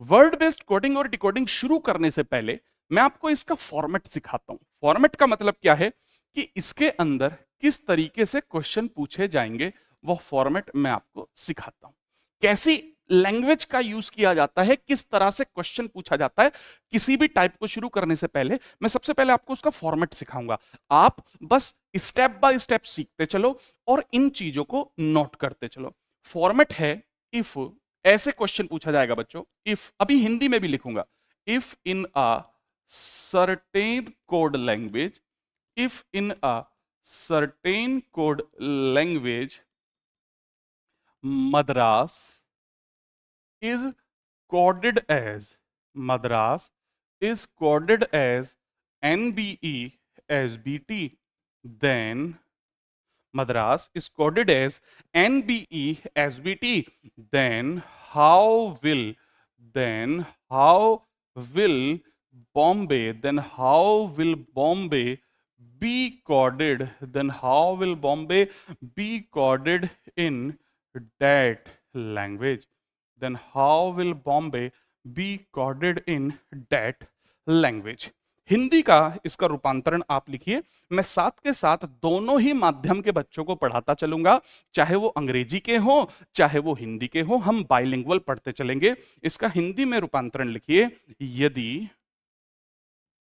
वर्ड बेस्ड कोडिंग और डिकोडिंग शुरू करने से पहले मैं आपको इसका फॉर्मेट सिखाता हूं। फॉर्मेट का मतलब क्या है कि इसके अंदर किस तरीके से क्वेश्चन पूछे जाएंगे, वो फॉर्मेट मैं आपको सिखाता हूं। कैसी लैंग्वेज का यूज किया जाता है, किस तरह से क्वेश्चन पूछा जाता है किसी भी टाइप को शुरू करने से पहले, मैं सबसे पहले आपको उसका फॉर्मेट सिखाऊंगा। आप बस स्टेप बाय स्टेप सीखते चलो और इन चीजों को नोट करते चलो। फॉर्मेट है इफ, ऐसे क्वेश्चन पूछा जाएगा बच्चों। इफ, अभी हिंदी में भी लिखूंगा, if in a certain code language, if in a certain code language Madras is coded as, Madras is coded as NBE SBT, then Madras is coded as NBE SBT, then how will, then how will Bombay, then how will Bombay be coded, then how will Bombay be coded in that language, then how will Bombay be coded in that language। Hindi का इसका रूपांतरण आप लिखिए, मैं साथ के साथ दोनों ही माध्यम के बच्चों को पढ़ाता चलूंगा, चाहे वो अंग्रेजी के हो चाहे वो हिंदी के हो, हम बाइलिंगुअल पढ़ते चलेंगे। इसका हिंदी में रूपांतरण लिखिए, यदि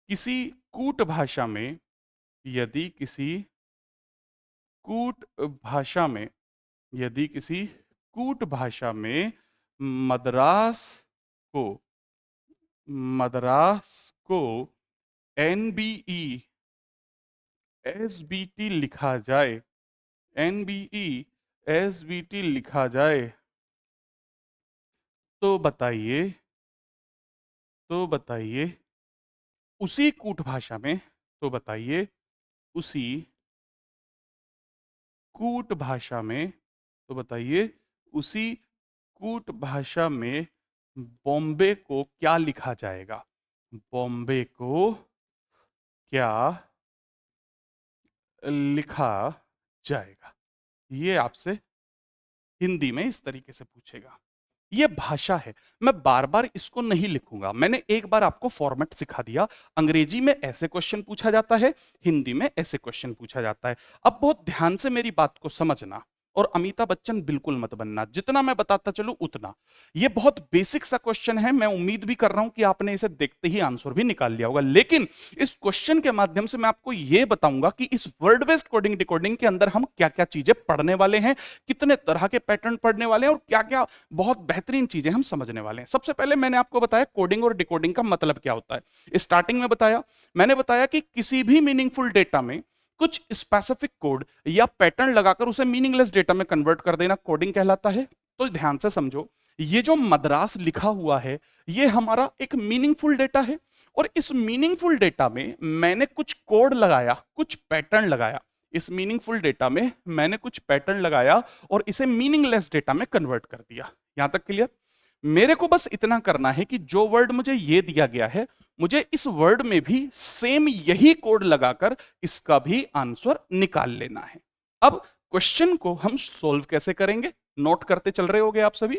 किसी कूट भाषा में, यदि किसी कूट भाषा में, यदि किसी कूट भाषा में मद्रास को, मद्रास को एनबीई एसबीटी लिखा जाए, एनबीई एसबीटी लिखा जाए, तो बताइए, तो बताइए उसी कूट भाषा में, तो बताइए उसी कूट भाषा में, तो बताइए उसी कूट भाषा में बॉम्बे को क्या लिखा जाएगा, बॉम्बे को क्या लिखा जाएगा। ये आपसे हिंदी में इस तरीके से पूछेगा। ये भाषा है, मैं बार बार इसको नहीं लिखूंगा, मैंने एक बार आपको फॉर्मेट सिखा दिया। अंग्रेजी में ऐसे क्वेश्चन पूछा जाता है, हिंदी में ऐसे क्वेश्चन पूछा जाता है। अब बहुत ध्यान से मेरी बात को समझना, और अमिताभ बच्चन बिल्कुल मत बनना, जितना मैं बताता चलूं उतना। ये बहुत बेसिक सा क्वेश्चन है, मैं उम्मीद भी कर रहा हूं कि आपने इसे देखते ही आंसर भी निकाल लिया होगा, लेकिन इस क्वेश्चन के माध्यम से मैं आपको यह बताऊंगा कि इस वर्ड बेस्ड कोडिंग डिकोडिंग के अंदर हम क्या क्या चीजें पढ़ने वाले हैं, कितने तरह के पैटर्न पढ़ने वाले हैं, और क्या क्या बहुत बेहतरीन चीजें हम समझने वाले हैं। सबसे पहले मैंने आपको बताया कोडिंग और डिकोडिंग का मतलब क्या होता है। स्टार्टिंग में बताया, मैंने बताया कि किसी भी मीनिंगफुल डेटा में कुछ स्पेसिफिक कोड या पैटर्न लगाकर उसे मीनिंगलेस डेटा में कन्वर्ट कर देना कोडिंग कहलाता है। तो ध्यान से समझो, ये जो मद्रास लिखा हुआ है, ये हमारा एक मीनिंगफुल डेटा है, और इस मीनिंगफुल डेटा में मैंने कुछ कोड लगाया, कुछ पैटर्न लगाया। इस मीनिंगफुल डेटा में मैंने कुछ पैटर्न लगाया और इसे मीनिंगलेस डेटा में कन्वर्ट कर दिया। यहां तक क्लियर? मेरे को बस इतना करना है कि जो वर्ड मुझे ये दिया गया है, मुझे इस वर्ड में भी सेम यही कोड लगाकर इसका भी आंसर निकाल लेना है। अब क्वेश्चन को हम सोल्व कैसे करेंगे, नोट करते चल रहे होगे आप सभी।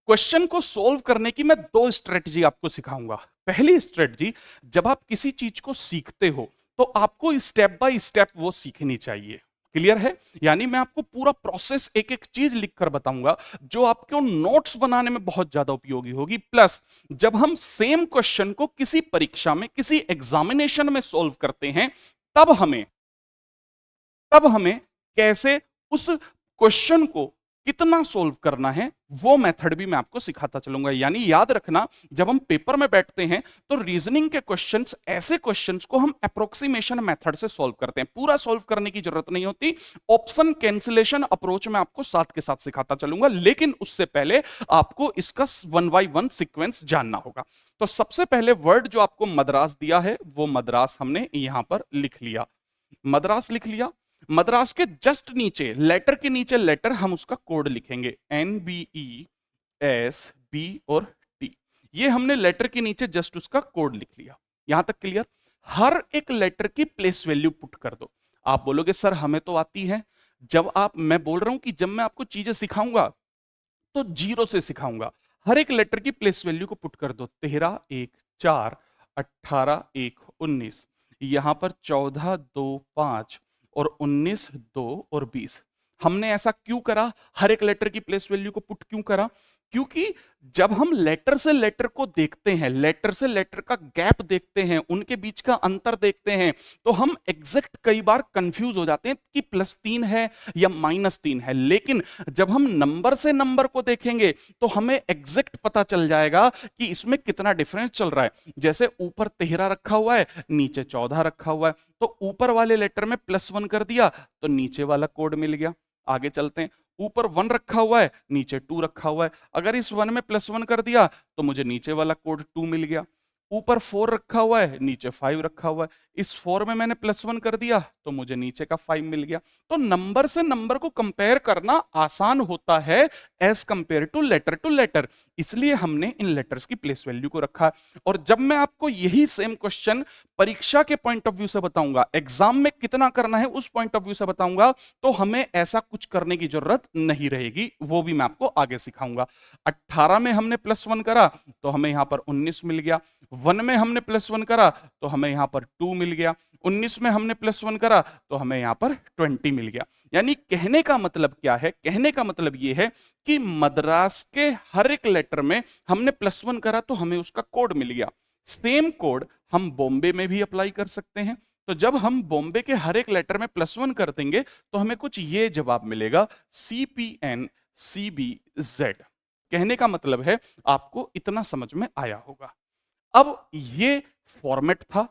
क्वेश्चन को सोल्व करने की मैं दो स्ट्रेटजी आपको सिखाऊंगा। पहली स्ट्रेटजी, जब आप किसी चीज को सीखते हो तो आपको स्टेप बाय स्टेप वो सीखनी चाहिए। क्लियर है? यानी मैं आपको पूरा प्रोसेस एक एक चीज लिखकर बताऊंगा, जो आपको नोट्स बनाने में बहुत ज्यादा उपयोगी होगी। प्लस जब हम सेम क्वेश्चन को किसी परीक्षा में, किसी एग्जामिनेशन में सोल्व करते हैं, तब हमें तब हमें कैसे उस क्वेश्चन को कितना सोल्व करना है, वो मेथड भी मैं आपको सिखाता चलूंगा। यानी याद रखना, जब हम पेपर में बैठते हैं तो रीजनिंग के क्वेश्चंस, ऐसे क्वेश्चंस को हम अप्रोक्सीमेशन मेथड से सोल्व करते हैं, पूरा सोल्व करने की जरूरत नहीं होती। ऑप्शन कैंसिलेशन अप्रोच में आपको साथ के साथ सिखाता चलूंगा, लेकिन उससे पहले आपको इसका वन बाय वन सीक्वेंस जानना होगा। तो सबसे पहले वर्ड जो आपको मद्रास दिया है, वो मद्रास हमने यहां पर लिख लिया। मद्रास लिख लिया। मद्रास के जस्ट नीचे, लेटर के नीचे लेटर, हम उसका कोड लिखेंगे NBESB और T। ये हमने लेटर के नीचे जस्ट उसका कोड लिख लिया। यहां तक क्लियर? हर एक लेटर की प्लेस वैल्यू पुट कर दो। आप बोलोगे सर हमें तो आती है। मैं बोल रहा हूं कि जब मैं आपको चीजें सिखाऊंगा तो जीरो से सिखाऊंगा। हर एक लेटर की प्लेस वैल्यू को पुट कर दो। 13 1 4, 18 1 19, यहां पर 14 2 5 और 19 2 और 20। हमने ऐसा क्यों करा? हर एक लेटर की प्लेस वैल्यू को पुट क्यों करा? क्योंकि जब हम लेटर से लेटर को देखते हैं, लेटर से लेटर का गैप देखते हैं, उनके बीच का अंतर देखते हैं, तो हम एग्जैक्ट कई बार कंफ्यूज हो जाते हैं कि +3 है या -3 है। लेकिन जब हम नंबर से नंबर को देखेंगे तो हमें एग्जैक्ट पता चल जाएगा कि इसमें कितना डिफरेंस चल रहा है। जैसे ऊपर 13 रखा हुआ है, नीचे 14 रखा हुआ है, तो ऊपर वाले लेटर में +1 कर दिया तो नीचे वाला कोड मिल गया। आगे चलते हैं। ऊपर 1 रखा हुआ है, नीचे 2 रखा हुआ है, अगर इस 1 में +1 कर दिया तो मुझे नीचे वाला कोड 2 मिल गया। ऊपर 4 रखा हुआ है, नीचे 5 रखा हुआ है, इस 4 में मैंने +1 कर दिया तो मुझे नीचे का 5 मिल गया। तो नंबर से नंबर को कंपेयर करना आसान होता है एज कंपेयर टू लेटर, इसलिए हमने इन लेटर्स की प्लेस वैल्यू को रखा। और जब मैं आपको यही सेम क्वेश्चन परीक्षा के पॉइंट ऑफ व्यू से बताऊंगा, एग्जाम में कितना करना है उस पॉइंट ऑफ व्यू से बताऊंगा, तो हमें ऐसा कुछ करने की जरूरत नहीं रहेगी, वो भी मैं आपको आगे सिखाऊंगा। 18 में हमने +1 करा तो हमें यहां पर 19 मिल गया। 1 में हमने +1 करा तो हमें यहां पर 2 मिल गया। 19 में हमने +1 करा तो हमें यहां पर 20 मिल गया। यानी कहने का मतलब क्या है? कहने का मतलब यह है कि मद्रास के हर एक लेटर में हमने +1 करा तो हमें उसका कोड मिल गया। सेम कोड हम बॉम्बे में भी अप्लाई कर सकते हैं। तो जब हम बॉम्बे के हर एक लेटर में +1 कर देंगे तो हमें कुछ ये जवाब मिलेगा, CPNCBZ। कहने का मतलब है आपको इतना समझ में आया होगा। अब ये फॉर्मेट था।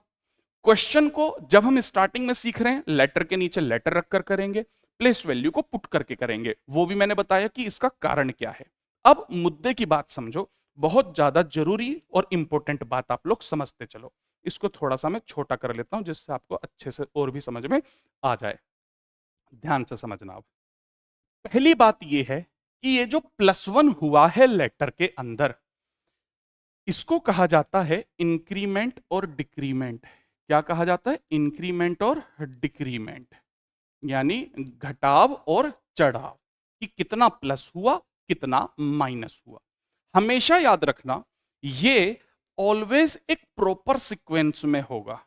क्वेश्चन को जब हम स्टार्टिंग में सीख रहे हैं, लेटर के नीचे लेटर रखकर करेंगे, प्लेस वैल्यू को पुट करके करेंगे, वो भी मैंने बताया कि इसका कारण क्या है। अब मुद्दे की बात समझो, बहुत ज्यादा जरूरी और इंपॉर्टेंट बात आप लोग समझते चलो। इसको थोड़ा सा मैं छोटा कर लेता हूं जिससे आपको अच्छे से और भी समझ में आ जाए। ध्यान से समझना। अब पहली बात यह है कि ये जो +1 हुआ है लेटर के अंदर, इसको कहा जाता है इंक्रीमेंट और डिक्रीमेंट। क्या कहा जाता है? इंक्रीमेंट और डिक्रीमेंट। यानी घटाव और चढ़ाव, कि कितना प्लस हुआ कितना माइनस हुआ। हमेशा याद रखना ये ऑलवेज एक प्रॉपर सीक्वेंस में होगा,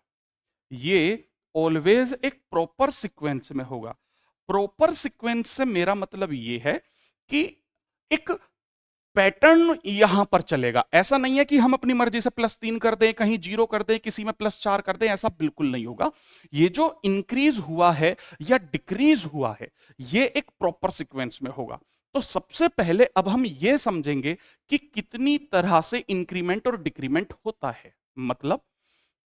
ये ऑलवेज एक प्रॉपर सीक्वेंस में होगा। प्रॉपर सीक्वेंस से मेरा मतलब ये है कि एक पैटर्न यहां पर चलेगा। ऐसा नहीं है कि हम अपनी मर्जी से +3 कर दें, कहीं 0 कर दें, किसी में +4 कर दें, ऐसा बिल्कुल नहीं होगा। ये जो इंक्रीज हुआ है या डिक्रीज हुआ है, ये एक प्रॉपर सीक्वेंस में होगा। तो सबसे पहले अब हम ये समझेंगे कि कितनी तरह से इंक्रीमेंट और डिक्रीमेंट होता है। मतलब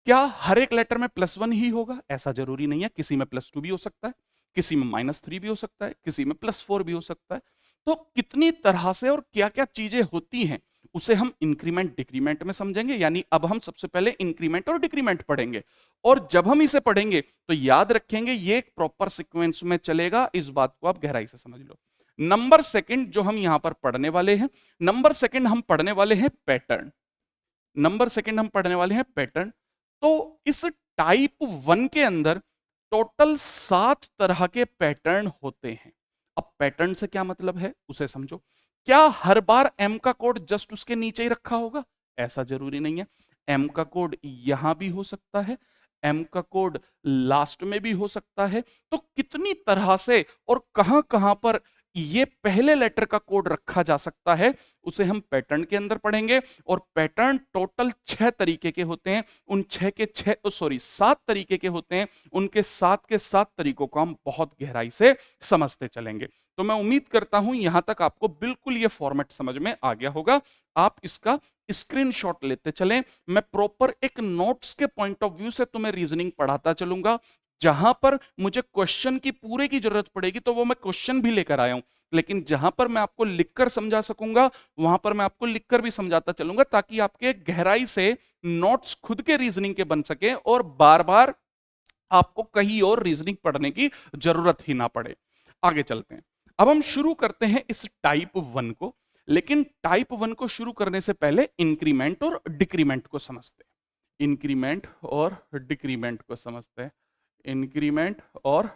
क्या हर एक लेटर में +1 ही होगा? ऐसा जरूरी नहीं है, किसी में +2 भी हो सकता है, किसी में -3 भी हो सकता है, किसी में +4 भी हो सकता है। तो कितनी तरह से और क्या क्या चीजें होती हैं उसे हम इंक्रीमेंट डिक्रीमेंट में समझेंगे। यानी अब हम सबसे पहले इंक्रीमेंट और डिक्रीमेंट पढ़ेंगे, और जब हम इसे पढ़ेंगे तो याद रखेंगे ये एक प्रॉपर सीक्वेंस में चलेगा। इस बात को आप गहराई से समझ लो। नंबर सेकंड जो हम यहां पर पढ़ने वाले हैं, नंबर सेकंड हम पढ़ने वाले हैं पैटर्न। नंबर सेकंड हम पढ़ने वाले हैं पैटर्न। तो इस टाइप 1 के अंदर टोटल 7 तरह के पैटर्न होते हैं। अब पैटर्न से क्या मतलब है उसे समझो। क्या हर बार एम का कोड जस्ट उसके नीचे ही रखा होगा? ऐसा जरूरी नहीं है। एम का कोड यहां भी हो सकता है, एम का कोड लास्ट में भी हो सकता है। तो कितनी तरह से और कहां कहां पर ये पहले लेटर का कोड रखा जा सकता है उसे हम पैटर्न के अंदर पढ़ेंगे। और पैटर्न टोटल 6 तरीके के होते हैं। उन 7 तरीके के होते हैं। उनके 7 के 7 तरीकों को हम बहुत गहराई से समझते चलेंगे। तो मैं उम्मीद करता हूं यहां तक आपको बिल्कुल ये फॉर्मेट समझ में आ गया होगा। आप इसका स्क्रीनशॉट लेते चलें। मैं प्रॉपर एक नोट्स के पॉइंट ऑफ व्यू से तुम्हें रीजनिंग पढ़ाता चलूंगा। जहां पर मुझे क्वेश्चन की पूरे की जरूरत पड़ेगी तो वो मैं क्वेश्चन भी लेकर आया हूं, लेकिन जहां पर मैं आपको लिखकर समझा सकूंगा वहां पर मैं आपको लिखकर भी समझाता चलूंगा, ताकि आपके गहराई से नोट्स खुद के रीजनिंग के बन सके और बार बार आपको कहीं और रीजनिंग पढ़ने की जरूरत ही ना पड़े। आगे चलते हैं। अब हम शुरू करते हैं इस टाइप 1 को, लेकिन टाइप 1 को शुरू करने से पहले इंक्रीमेंट और डिक्रीमेंट को समझते हैं। इंक्रीमेंट और डिक्रीमेंट को समझते हैं। इंक्रीमेंट और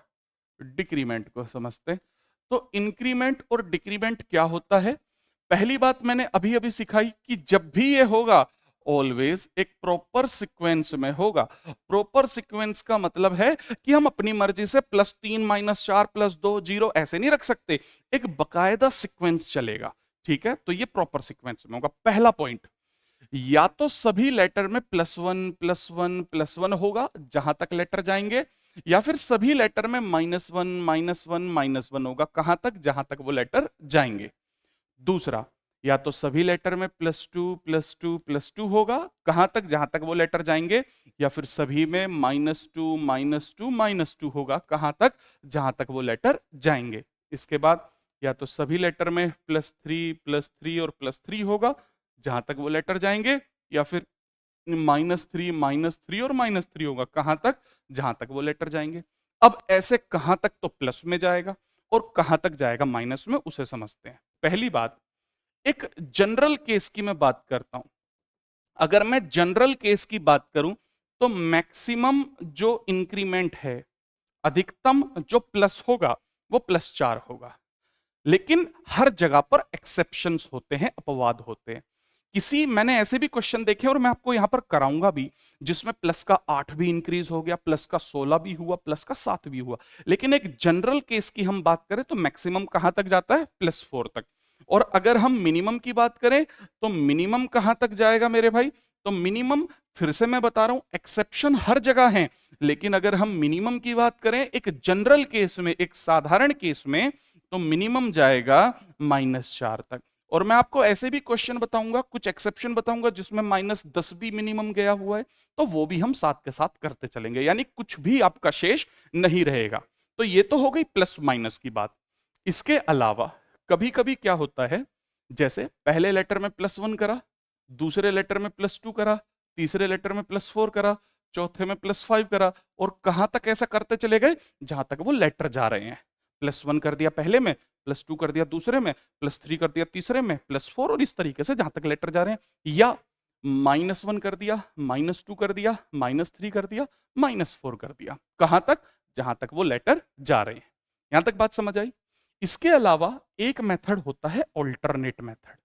डिक्रीमेंट को समझते हैं। तो इंक्रीमेंट और डिक्रीमेंट क्या होता है? पहली बात मैंने अभी अभी सिखाई कि जब भी ये होगा ऑलवेज एक प्रॉपर सीक्वेंस में होगा। प्रॉपर सीक्वेंस का मतलब है कि हम अपनी मर्जी से +3 -4 +2 0 ऐसे नहीं रख सकते, एक बकायदा सीक्वेंस चलेगा। ठीक है, तो ये प्रॉपर सीक्वेंस में होगा। पहला पॉइंट, या तो सभी लेटर में +1 +1 +1 होगा जहां तक लेटर जाएंगे, या फिर सभी लेटर में -1 -1 -1 होगा कहां तक? जहां तक वो लेटर जाएंगे। दूसरा, या तो सभी लेटर में +2 +2 +2 होगा कहां तक? जहां तक वो लेटर जाएंगे, या फिर सभी में -2 -2 -2 होगा कहां तक? जहां तक वो लेटर जाएंगे। इसके बाद या तो सभी लेटर में +3 और +3 होगा जहां तक वो लेटर जाएंगे, या फिर -3 और -3 होगा कहां तक? जहां तक वो लेटर जाएंगे। अब ऐसे कहां तक तो प्लस में जाएगा और कहां तक जाएगा माइनस में, उसे समझते हैं। पहली बात, एक जनरल केस की मैं बात करता हूं। अगर मैं जनरल केस की बात करूं तो मैक्सिमम जो इंक्रीमेंट है, अधिकतम जो प्लस होगा वो +4 होगा। लेकिन हर जगह पर एक्सेप्शंस होते हैं, अपवाद होते हैं। मैंने ऐसे भी क्वेश्चन देखे और मैं आपको यहां पर कराऊंगा भी, जिसमें प्लस का 8 भी इंक्रीज हो गया, प्लस का 16 भी हुआ, प्लस का 7 भी हुआ। लेकिन एक जनरल केस की हम बात करें तो मैक्सिमम कहां तक जाता है? +4 तक। और अगर हम मिनिमम की बात करें तो मिनिमम कहां तक जाएगा मेरे भाई? तो मिनिमम, फिर से मैं बता रहा हूं, एक्सेप्शन हर जगह है, लेकिन अगर हम मिनिमम की बात करें एक जनरल केस में, एक साधारण केस में, तो मिनिमम जाएगा -4 तक। और मैं आपको ऐसे भी क्वेश्चन बताऊंगा, कुछ एक्सेप्शन बताऊंगा जिसमें -10 भी मिनिमम गया हुआ है, तो वो भी हम साथ के साथ करते चलेंगे, यानी कुछ भी आपका शेष नहीं रहेगा। तो ये तो हो गई प्लस माइनस की बात। इसके अलावा कभी कभी क्या होता है, जैसे पहले लेटर में +1 करा, दूसरे लेटर में +2 करा, तीसरे लेटर में +4 करा, चौथे में +5 करा, और कहां तक ऐसा करते चले गए? जहां तक वो लेटर जा रहे हैं। +1 कर दिया पहले में, +2 कर दिया दूसरे में, +3 कर दिया तीसरे में, +4, और इस तरीके से जहां तक लेटर जा रहे हैं। या -1 कर दिया, -2 कर दिया, -3 कर दिया, -4 कर दिया, कहां तक? जहां तक वो लेटर जा रहे हैं। यहां तक बात समझ आई। इसके अलावा एक मेथड होता है ऑल्टरनेट मेथड।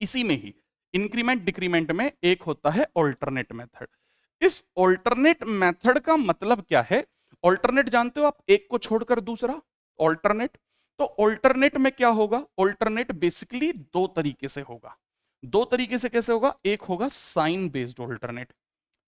इसी में ही इंक्रीमेंट डिक्रीमेंट में एक होता है ऑल्टरनेट मेथड। इस ऑल्टरनेट मेथड का मतलब क्या है? ऑल्टरनेट जानते हो आप, एक को छोड़कर दूसरा ऑल्टरनेट। तो ऑल्टरनेट में क्या होगा? ऑल्टरनेट बेसिकली दो तरीके से होगा। दो तरीके से कैसे होगा? एक होगा sign based alternate.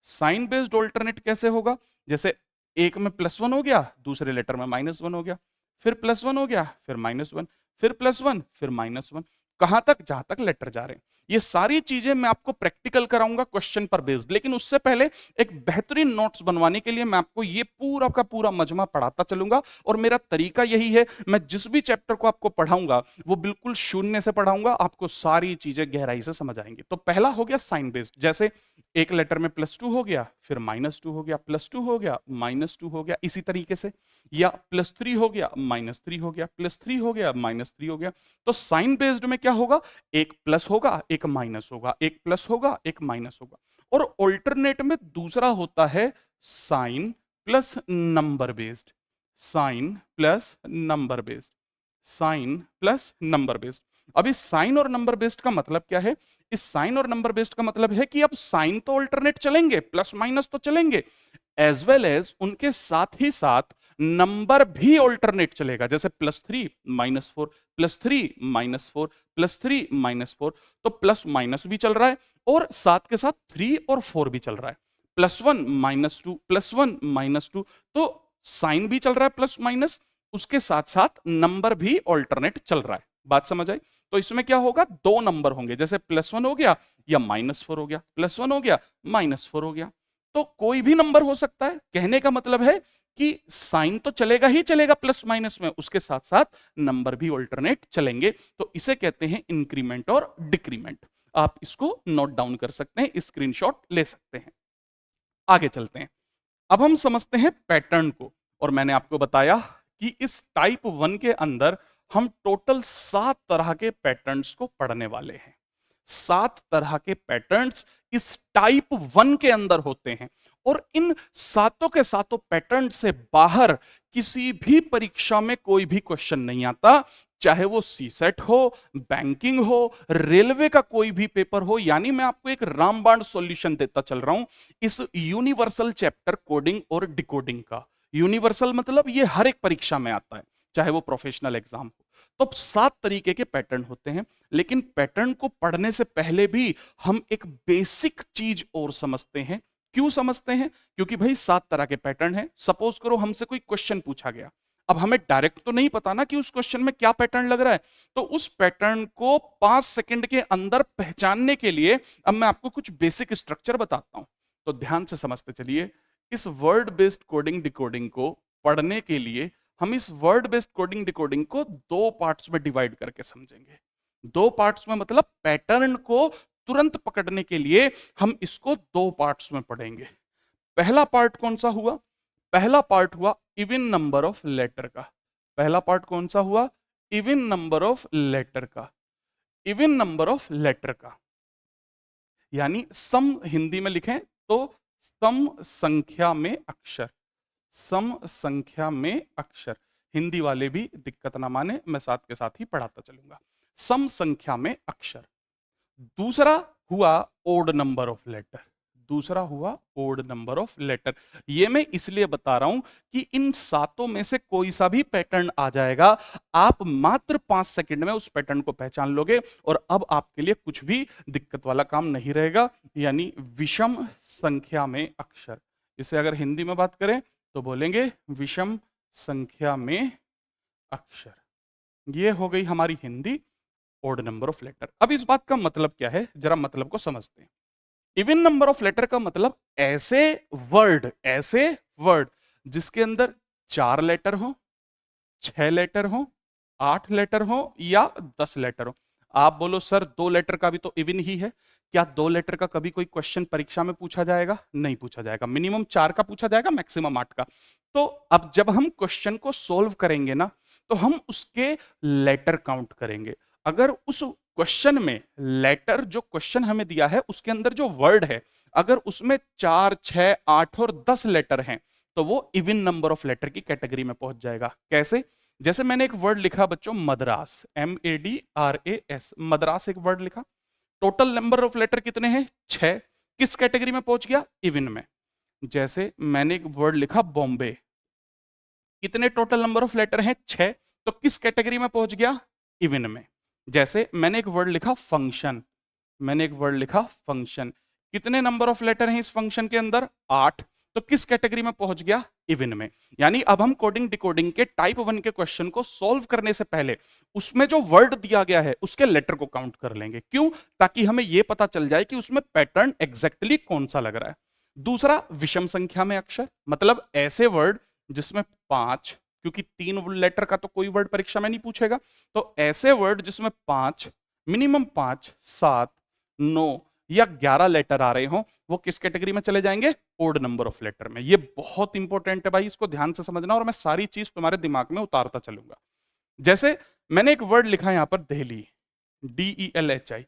Sign based alternate कैसे होगा? जैसे एक में +1 हो गया, दूसरे लेटर में -1 हो गया, फिर +1 हो गया, फिर -1, फिर +1, फिर -1। कहां तक? जहां तक लेटर जा रहे हैं। ये सारी चीजें मैं आपको प्रैक्टिकल कराऊंगा क्वेश्चन पर बेस्ड, लेकिन उससे पहले एक बेहतरीन नोट्स बनवाने के लिए मैं आपको ये पूरा का पूरा मजमा पढ़ाता चलूंगा। और मेरा तरीका यही है, मैं जिस भी चैप्टर को आपको पढ़ाऊंगा वो बिल्कुल शून्य से पढ़ाऊंगा, आपको सारी चीजें गहराई से समझ आएंगी। तो पहला हो गया साइन बेस्ड। जैसे एक लेटर में +2 हो गया, फिर -2 हो गया, +2 हो गया, -2 हो गया, इसी तरीके से। या +3 हो गया, -3 हो गया, +3 हो गया, -3 हो गया। तो साइन बेस्ड में क्या होगा? एक प्लस होगा, एक माइनस होगा, एक प्लस होगा, एक माइनस होगा। और ऑल्टरनेट में दूसरा होता है sign plus number based. Sign plus number based. Sign plus number based. अब इस साइन और नंबर बेस्ड का मतलब क्या है? इस साइन और नंबर बेस्ड का मतलब है कि अब साइन तो ऑल्टरनेट चलेंगे, प्लस माइनस तो चलेंगे, एज वेल एज उनके साथ ही साथ नंबर भी ऑल्टरनेट चलेगा। जैसे +3 -4, +3 -4, +3 -4। तो प्लस माइनस भी चल रहा है और साथ के साथ 3 और 4 भी चल रहा है। +1 -2, +1 -2। तो साइन भी चल रहा है प्लस माइनस, उसके साथ साथ नंबर भी ऑल्टरनेट चल रहा है। बात समझ आई? तो इसमें क्या होगा? दो नंबर होंगे, जैसे +1 हो गया या -4 हो गया, +1 हो गया, -4 हो गया। तो कोई भी नंबर हो सकता है। कहने का मतलब है कि साइन तो चलेगा ही चलेगा प्लस माइनस में, उसके साथ साथ नंबर भी ऑल्टरनेट चलेंगे। तो इसे कहते हैं इंक्रीमेंट और डिक्रीमेंट। आप इसको नोट डाउन कर सकते हैं, स्क्रीनशॉट ले सकते हैं। आगे चलते हैं। अब हम समझते हैं पैटर्न को। और मैंने आपको बताया कि इस टाइप 1 के अंदर हम टोटल 7 तरह के पैटर्न्स को पढ़ने वाले हैं। 7 तरह के पैटर्न्स इस टाइप 1 के अंदर होते हैं। और इन सातों के सातों पैटर्न से बाहर किसी भी परीक्षा में कोई भी क्वेश्चन नहीं आता, चाहे वो सीसेट हो, बैंकिंग हो, रेलवे का कोई भी पेपर हो। यानी मैं आपको एक रामबाण सॉल्यूशन देता चल रहा हूं इस यूनिवर्सल चैप्टर कोडिंग और डिकोडिंग का। यूनिवर्सल मतलब ये हर एक परीक्षा में आता है, चाहे वो प्रोफेशनल एग्जाम हो। तो 7 तरीके के पैटर्न होते हैं। लेकिन पैटर्न को पढ़ने से पहले भी हम एक बेसिक चीज और समझते हैं। क्यों समझते हैं? क्योंकि भाई 7 तरह के पैटर्न हैं। सपोज करो हमसे कोई क्वेश्चन पूछा गया, अब हमें डायरेक्ट तो नहीं पता ना कि उस क्वेश्चन में क्या पैटर्न लग रहा है। तो उस पैटर्न को 5 सेकंड के अंदर पहचानने के लिए अब मैं आपको कुछ बेसिक स्ट्रक्चर बताता हूं। तो ध्यान से समझते चलिए। इस वर्ड बेस्ड कोडिंग डिकोडिंग को पढ़ने के लिए हम इस वर्ड बेस्ड कोडिंग डिकोडिंग को 2 पार्ट्स में डिवाइड करके समझेंगे। 2 पार्ट्स में मतलब पैटर्न को तुरंत पकड़ने के लिए हम इसको 2 पार्ट्स में पढ़ेंगे। पहला पार्ट कौन सा हुआ? पहला पार्ट हुआ इवन नंबर ऑफ लेटर का। पहला पार्ट कौन सा हुआ? इवन नंबर ऑफ लेटर का। इवन नंबर ऑफ लेटर का यानी सम हिंदी में लिखें तो सम संख्या में अक्षर। सम संख्या में अक्षर। हिंदी वाले भी दिक्कत ना माने, मैं साथ के साथ ही पढ़ाता चलूंगा। सम संख्या में अक्षर। दूसरा हुआ ओड नंबर ऑफ लेटर। दूसरा हुआ ओड नंबर ऑफ लेटर। ये मैं इसलिए बता रहा हूं कि इन सातों में से कोई सा भी पैटर्न आ जाएगा, आप मात्र 5 सेकंड में उस पैटर्न को पहचान लोगे और अब आपके लिए कुछ भी दिक्कत वाला काम नहीं रहेगा। यानी विषम संख्या में अक्षर। इसे अगर हिंदी में बात करें तो बोलेंगे विषम संख्या में अक्षर। ये हो गई हमारी Hindi odd number of letter. अब इस बात का मतलब क्या है, जरा मतलब को समझते हैं। इवन नंबर ऑफ लेटर का मतलब ऐसे वर्ड जिसके अंदर 4 लेटर हो, 6 लेटर हो, 8 लेटर हो या 10 लेटर हो। आप बोलो सर 2 लेटर का भी तो इवन ही है। क्या 2 लेटर का कभी कोई क्वेश्चन परीक्षा में पूछा जाएगा? नहीं पूछा जाएगा। मिनिमम 4 का पूछा जाएगा, मैक्सिमम 8 का। तो अब जब हम क्वेश्चन को सोल्व करेंगे ना, तो हम उसके लेटर काउंट करेंगे। अगर उस क्वेश्चन में लेटर, जो क्वेश्चन हमें दिया है उसके अंदर जो वर्ड है, अगर उसमें 4, 6, 8 और 10 लेटर हैं, तो वो इवन नंबर ऑफ लेटर की कैटेगरी में पहुंच जाएगा। कैसे? जैसे मैंने एक वर्ड लिखा बच्चों मद्रास, MADRAS, मद्रास एक वर्ड लिखा, टोटल नंबर ऑफ लेटर कितने हैं? 6। किस कैटेगरी में पहुंच गया? इवन में। जैसे मैंने एक वर्ड लिखा बॉम्बे, कितने टोटल नंबर ऑफ लेटर हैं? 6। तो किस कैटेगरी में पहुंच गया? इवन में। जैसे मैंने एक वर्ड लिखा फंक्शन, मैंने एक वर्ड लिखा फंक्शन, कितने नंबर ऑफ लेटर हैं इस फंक्शन के अंदर? 8। तो किस कैटेगरी में पहुंच गया? इवन में। यानी अब हम कोडिंग डिकोडिंग के टाइप 1 के क्वेश्चन को सॉल्व करने से पहले उसमें जो वर्ड दिया गया है उसके लेटर को काउंट कर लेंगे। क्यों? ताकि हमें यह पता चल जाए कि उसमें पैटर्न एग्जैक्टली कौन सा लग रहा है। दूसरा, विषम संख्या में अक्षर, मतलब ऐसे वर्ड जिसमें 5, क्योंकि 3 लेटर का तो कोई वर्ड परीक्षा में नहीं पूछेगा, तो ऐसे वर्ड जिसमें 5, मिनिमम 5, 7, 9 या 11 लेटर आ रहे हो, वो किस कैटेगरी में चले जाएंगे? ओड नंबर ऑफ लेटर में। ये बहुत इंपॉर्टेंट है भाई, इसको ध्यान से समझना, और मैं सारी चीज तुम्हारे दिमाग में उतारता चलूंगा। जैसे मैंने एक वर्ड लिखा है यहां पर दिल्ली, DELHI,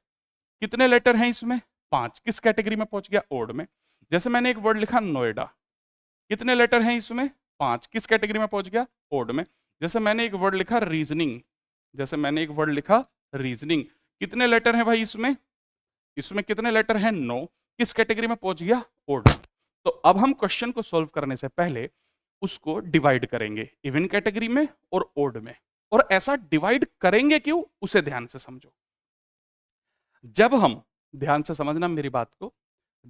कितने लेटर हैं इसमें? 5। किस कैटेगरी में पहुंच गया? ओड में। जैसे मैंने एक वर्ड लिखा नोएडा, कितने लेटर हैं इसमें? 5। किस कैटेगरी में पहुंच गया? ओड में। जैसे मैंने एक वर्ड लिखा रीजनिंग, जैसे मैंने एक वर्ड लिखा रीजनिंग, कितने लेटर हैं भाई इसमें? इसमें कितने लेटर हैं? 9। किस कैटेगरी में पहुंच गया? ओड। तो अब हम क्वेश्चन को सॉल्व करने से पहले उसको डिवाइड करेंगे इवन कैटेगरी में और ओड में। और ऐसा डिवाइड करेंगे क्यों, उसे ध्यान से समझो। जब हम, ध्यान से समझना मेरी बात को,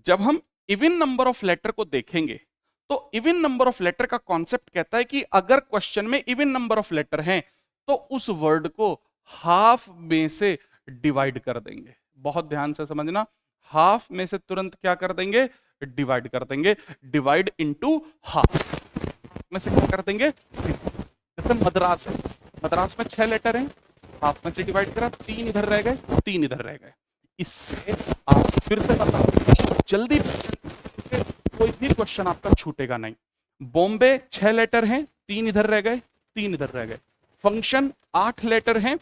जब हम इवन नंबर ऑफ लेटर को देखेंगे तो इवन नंबर ऑफ लेटर का कॉन्सेप्ट कहता है कि अगर क्वेश्चन में इवन नंबर ऑफ लेटर हैं तो उस वर्ड को हाफ में से डिवाइड कर देंगे। बहुत ध्यान से समझना, हाफ में से तुरंत क्या कर देंगे? डिवाइड कर देंगे। डिवाइड इनटू हाफ में से क्या कर देंगे? जैसे मद्रास है, मद्रास में 6 लेटर हैं, हाफ में से डिवाइड करा, 3 इधर रह गए, 3 इधर रह गए। इससे आप फिर से बताओ, जल्दी, कोई भी क्वेश्चन आपका छूटेगा नहीं। बॉम्बे 6 लेटर हैं, 3 इधर रह गए, 3 इधर रह गए। फंक्शन 8 लेटर हैं,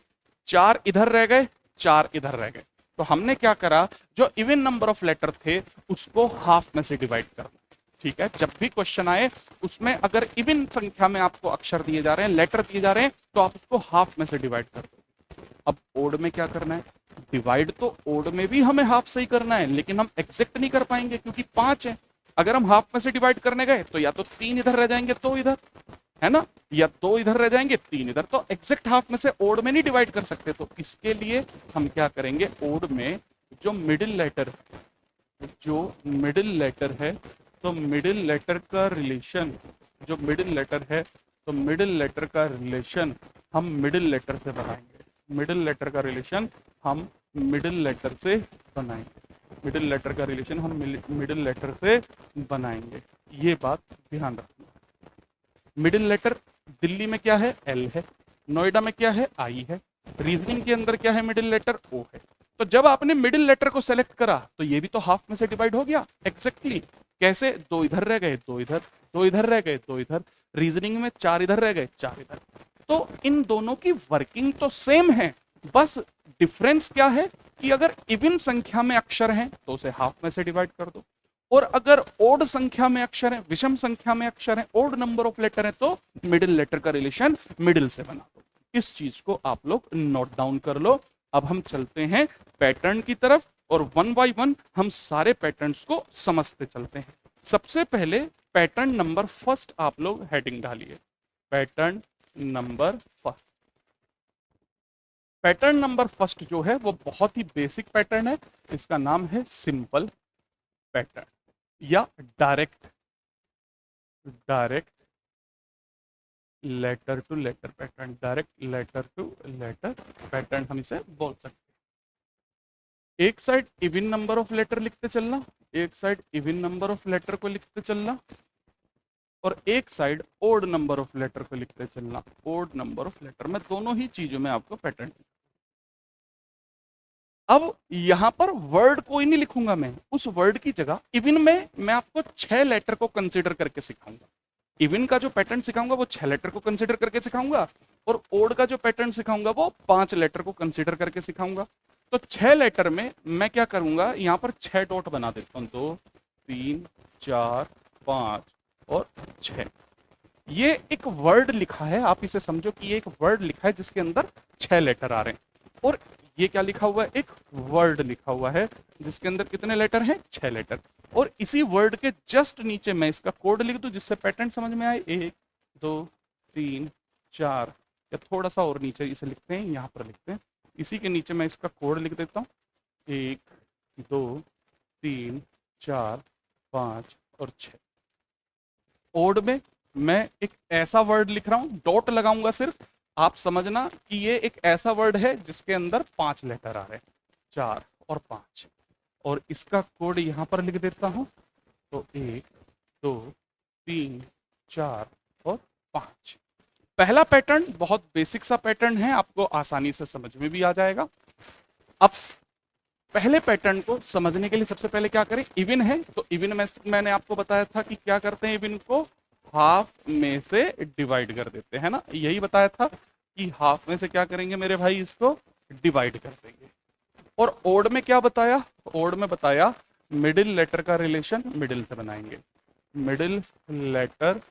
4 इधर रह गए, 4 इधर रह गए। तो हमने क्या करा, जो इवन नंबर ऑफ लेटर थे उसको हाफ में से डिवाइड कर दो। ठीक है, जब भी क्वेश्चन आए उसमें अगर इवन संख्या में आपको अक्षर दिए जा रहे हैं, लेटर दिए जा रहे हैं, तो आप उसको हाफ में से डिवाइड कर दो। अब ओड में क्या करना है? डिवाइड तो ओड में भी हमें हाफ से ही करना है, लेकिन हम एग्जैक्ट नहीं कर पाएंगे क्योंकि 5 है। अगर हम हाफ में से डिवाइड करने गए तो या तो 3 इधर रह जाएंगे, तो इधर है ना, या 2 इधर रह जाएंगे, 3 इधर, तो एग्जैक्ट हाफ में से ओड में नहीं डिवाइड कर सकते। तो इसके लिए हम क्या करेंगे, ओड में जो मिडिल लेटर, जो मिडिल लेटर है, तो मिडिल लेटर का रिलेशन, जो मिडिल लेटर है, तो मिडिल लेटर का रिलेशन हम मिडिल लेटर से बनाएंगे। मिडिल लेटर का रिलेशन हम मिडिल लेटर से बनाएंगे। मिडिल लेटर का रिलेशन हम मिडिल लेटर से बनाएंगे। ये बात ध्यान रखना। मिडिल लेटर दिल्ली में क्या है? L है, नोएडा में क्या है? I है, रीजनिंग के अंदर क्या है? मिडिल लेटर O है। तो जब आपने मिडिल लेटर को सेलेक्ट करा तो ये भी तो हाफ में से डिवाइड हो गया एग्जैक्टली। कैसे? 2 इधर रह गए, 2 इधर, 2 इधर रह गए, 2 इधर। रीजनिंग में 4 इधर रह गए, 4 इधर। तो इन दोनों की वर्किंग तो सेम है, बस डिफरेंस क्या है कि अगर इवन संख्या में अक्षर हैं तो उसे हाफ में से डिवाइड कर दो, और अगर ओड संख्या में अक्षर हैं, विषम संख्या में अक्षर हैं, ओड नंबर ऑफ लेटर हैं, तो मिडिल लेटर का रिलेशन मिडिल से बना दो। इस चीज को आप लोग नोट डाउन कर लो। अब हम चलते हैं पैटर्न की तरफ और वन बाय वन हम सारे पैटर्न्स को समझते चलते हैं। सबसे पहले पैटर्न नंबर फर्स्ट आप लोग हेडिंग डालिए, pattern number first. Pattern number first जो है वो बहुत ही बेसिक पैटर्न है, इसका नाम है सिंपल पैटर्न या direct letter to letter pattern, direct letter to letter pattern हम इसे बोल सकते हैं। एक side even number of letter लिखते चलना, एक side even number of letter को लिखते चलना, और एक side odd number of letter को लिखते चलना, ओड नंबर ऑफ लेटर। मैं दोनों ही चीजों में आपको पैटर्न। अब यहां पर वर्ड कोई नहीं लिखूंगा मैं, उस वर्ड की जगह इवन में मैं आपको 6 लेटर को कंसीडर करके सिखाऊंगा। इवन का जो पैटर्न सिखाऊंगा वो 6 लेटर को कंसीडर करके सिखाऊंगा, और ओड का जो पैटर्न सिखाऊंगा वो 5 लेटर को कंसीडर करके सिखाऊंगा। तो 6 लेटर में मैं क्या करूंगा, यहां पर 6 डॉट बना देता हूं, 2 3 4 5 और 6। ये एक वर्ड लिखा है, आप इसे समझो कि ये एक वर्ड लिखा है जिसके अंदर 6 लेटर आ रहे हैं। और ये क्या लिखा हुआ है, एक वर्ड लिखा हुआ है जिसके अंदर कितने लेटर हैं, 6 लेटर। और इसी वर्ड के जस्ट नीचे मैं इसका कोड लिख दूं जिससे पैटर्न समझ में आए। 1 2 3 4, या थोड़ा सा और नीचे इसे लिखते हैं, यहाँ पर लिखते हैं, इसी के नीचे मैं इसका कोड लिख देता हूँ। 1 2 3 4 5 और 6। ओड में मैं एक ऐसा वर्ड लिख रहा हूं, डॉट लगाऊंगा सिर्फ, आप समझना कि ये एक ऐसा वर्ड है जिसके अंदर 5 लेटर आ रहे हैं, 4 और 5। और इसका कोड यहां पर लिख देता हूं, तो 1 2 3 4 और 5। पहला पैटर्न बहुत बेसिक सा पैटर्न है, आपको आसानी से समझ में भी आ जाएगा। अब पहले पैटर्न को समझने के लिए सबसे पहले क्या करें, इवन है तो इवन में मैंने आपको बताया था कि क्या करते हैं, इवन को हाफ में से डिवाइड कर देते हैं ना, यही बताया था कि हाफ में से क्या करेंगे मेरे भाई, इसको डिवाइड कर देंगे। और ओड में क्या बताया, ओड में बताया मिडिल लेटर का रिलेशन मिडिल से बनाएंगे, मिडिल लेटर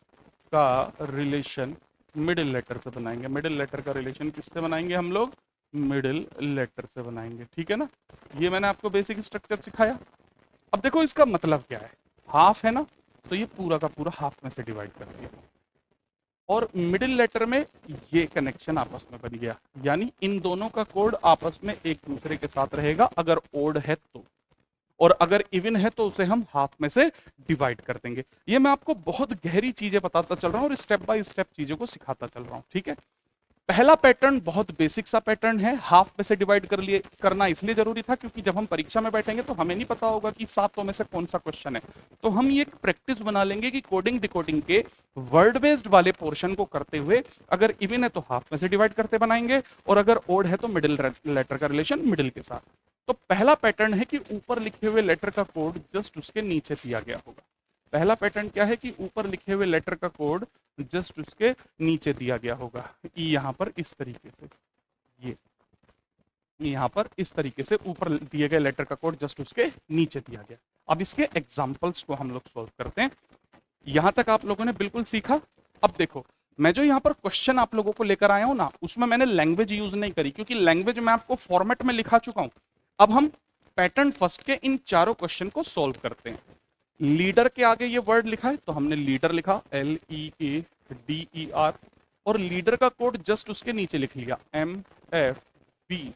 का रिलेशन मिडिल लेटर से बनाएंगे। मिडिल लेटर का रिलेशन किससे बनाएंगे हम लोग, मिडिल लेटर से बनाएंगे, ठीक है ना। ये मैंने आपको बेसिक स्ट्रक्चर सिखाया। अब देखो इसका मतलब क्या है, हाफ है ना, तो ये पूरा का पूरा हाफ में से डिवाइड कर दिया, और मिडिल लेटर में ये कनेक्शन आपस में बन गया, यानी इन दोनों का कोड आपस में एक दूसरे के साथ रहेगा अगर ओड है तो, और अगर इवन है तो उसे हम हाफ में से डिवाइड कर देंगे। ये मैं आपको बहुत गहरी चीजें बताता चल रहा हूं और स्टेप बाय स्टेप चीजों को सिखाता चल रहा हूं, ठीक है। पहला पैटर्न बहुत बेसिक सा पैटर्न है, हाफ में से डिवाइड करना इसलिए जरूरी था क्योंकि जब हम परीक्षा में बैठेंगे तो हमें नहीं पता होगा कि सातों में से कौन सा क्वेश्चन है, तो हम ये एक प्रैक्टिस बना लेंगे कि कोडिंग डिकोडिंग के वर्ड बेस्ड वाले पोर्शन को करते हुए अगर इवन है तो हाफ में से डिवाइड करते बनाएंगे, और अगर ओड है तो मिडिल लेटर का रिलेशन मिडिल के साथ। तो पहला पैटर्न है कि ऊपर लिखे हुए लेटर का कोड जस्ट उसके नीचे दिया गया होगा। पहला पैटर्न क्या है कि ऊपर लिखे हुए लेटर का कोड जस्ट उसके नीचे दिया गया होगा, यहां पर इस तरीके से, ये यहां पर इस तरीके से ऊपर दिए गए लेटर का कोड जस्ट उसके नीचे दिया गया। अब इसके एग्जांपल्स को हम लोग सॉल्व करते हैं। यहां तक आप लोगों ने बिल्कुल सीखा। अब देखो मैं जो यहां पर क्वेश्चन आप लोगों को लेकर आया हूं ना, उसमें मैंने लैंग्वेज यूज नहीं करी क्योंकि लैंग्वेज मैं आपको फॉर्मेट में लिखा चुका हूं। अब हम पैटर्न फर्स्ट के इन चारों क्वेश्चन को सॉल्व करते हैं। लीडर के आगे ये वर्ड लिखा है तो हमने लीडर लिखा, LEADER, और लीडर का कोड जस्ट उसके नीचे लिख लिया, MFB,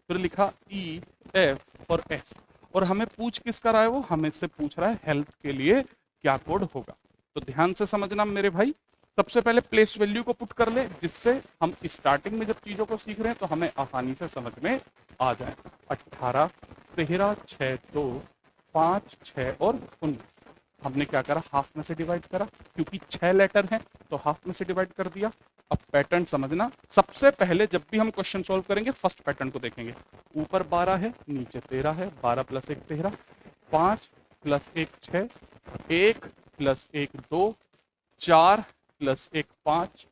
फिर लिखा EF और S। और हमें पूछ किसका रहा है, वो हमें से पूछ रहा है हेल्थ के लिए क्या कोड होगा। तो ध्यान से समझना मेरे भाई, सबसे पहले प्लेस वैल्यू को पुट कर ले, जिससे हम स्टार्टिंग में जब चीजों को सीख रहे हैं तो हमें आसानी से समझ में आ जाए। 18 13 6 2 5 6 और 19। हमने क्या करा, हाफ में से डिवाइड करा, क्योंकि 6 लेटर हैं तो हाफ में से डिवाइड कर दिया। अब पैटर्न समझना, सबसे पहले जब भी हम क्वेश्चन सॉल्व करेंगे फर्स्ट पैटर्न को देखेंगे। ऊपर 12 है, नीचे 13 है, 12 + 1 13, 5 + 1 6, 1 + 1 2, 4 + 1 5,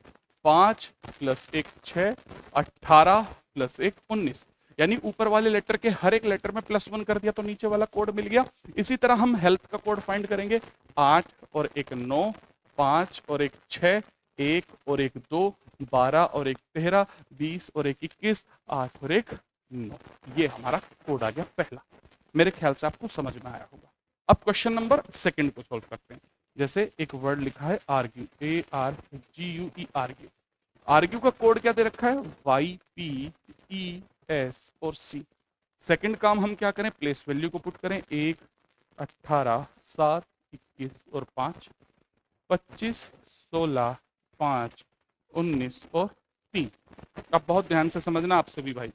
5 + 1 6, 18 + 1 19। यानी ऊपर वाले लेटर के हर एक लेटर में +1 कर दिया तो नीचे वाला कोड मिल गया। इसी तरह हम हेल्थ का कोड फाइंड करेंगे, 8 और 1 9, 5 और 1 6, 1 और 1 2, 12 और 1 13, 20 और 1 21, 8 और 1 9। ये हमारा कोड आ गया पहला। मेरे ख्याल से आपको समझ में आया होगा। अब क्वेश्चन नंबर सेकंड को सॉल्व करते हैं। जैसे एक वर्ड लिखा है आर्ग्यू, ARGUE, आर्ग्यू। आर्ग्यू का कोड क्या दे रखा है, YPES और C। सेकंड काम हम क्या करें, प्लेस वैल्यू को पुट करें, 1 18 7 21 और 5, 25 16 5 19 और 3। अब बहुत ध्यान से समझना आप सभी भाई,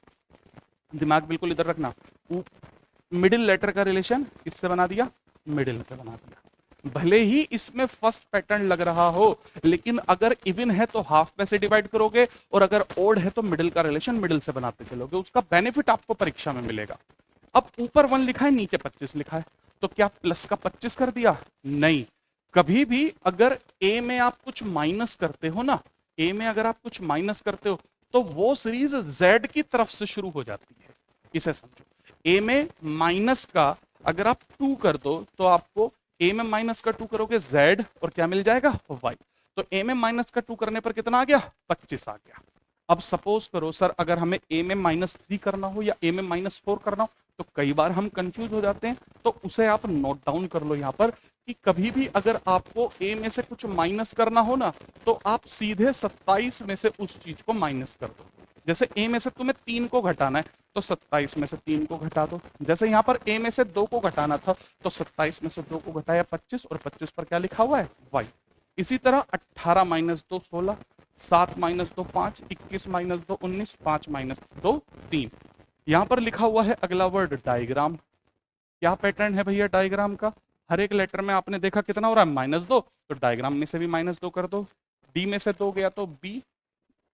दिमाग बिल्कुल इधर रखना। मिडिल लेटर का रिलेशन किससे बना दिया, मिडिल से बना दिया। भले ही इसमें फर्स्ट पैटर्न लग रहा हो, लेकिन अगर इवन है तो हाफ में से डिवाइड करोगे, और अगर ओड है तो मिडिल का रिलेशन मिडिल से बनाते चलोगे, उसका बेनिफिट आपको परीक्षा में मिलेगा। अब ऊपर 1 लिखा है, नीचे 25 लिखा है, तो क्या प्लस का 25 कर दिया, नहीं। कभी भी अगर ए में आप कुछ माइनस करते हो ना, ए में अगर आप कुछ माइनस करते हो तो वो सीरीज जेड की तरफ से शुरू हो जाती है, इसे समझो। ए में माइनस का अगर आप 2 कर दो तो आपको a में माइनस का 2 करोगे z और क्या मिल जाएगा y। तो a में माइनस का 2 करने पर कितना आ गया 25 आ गया। अब सपोज करो सर अगर हमें a में -3 करना हो या a में -4 करना हो, तो कई बार हम कंफ्यूज हो जाते हैं, तो उसे आप नोट डाउन कर लो यहाँ पर कि कभी भी अगर आपको a में से कुछ माइनस करना हो ना, तो आप सीधे 27 में से उस चीज को माइनस कर दो। जैसे a में से तुम्हें 3 को घटाना है तो 27 में से 3 को घटा दो। जैसे यहाँ पर a में से 2 को घटाना था तो 27 में से 2 को घटाया 25 और 25 पर क्या लिखा हुआ है y। इसी तरह 18 - 2 16, 7 - 2 5, 21 - 2 19, 5 - 2 3। यहाँ पर लिखा हुआ है अगला वर्ड डायग्राम। क्या पैटर्न है भैया डायग्राम का? हर एक लेटर में आपने देखा कितना हो रहा है -2, तो डायग्राम में से भी -2 कर दो। डी में से 2 गया तो बी,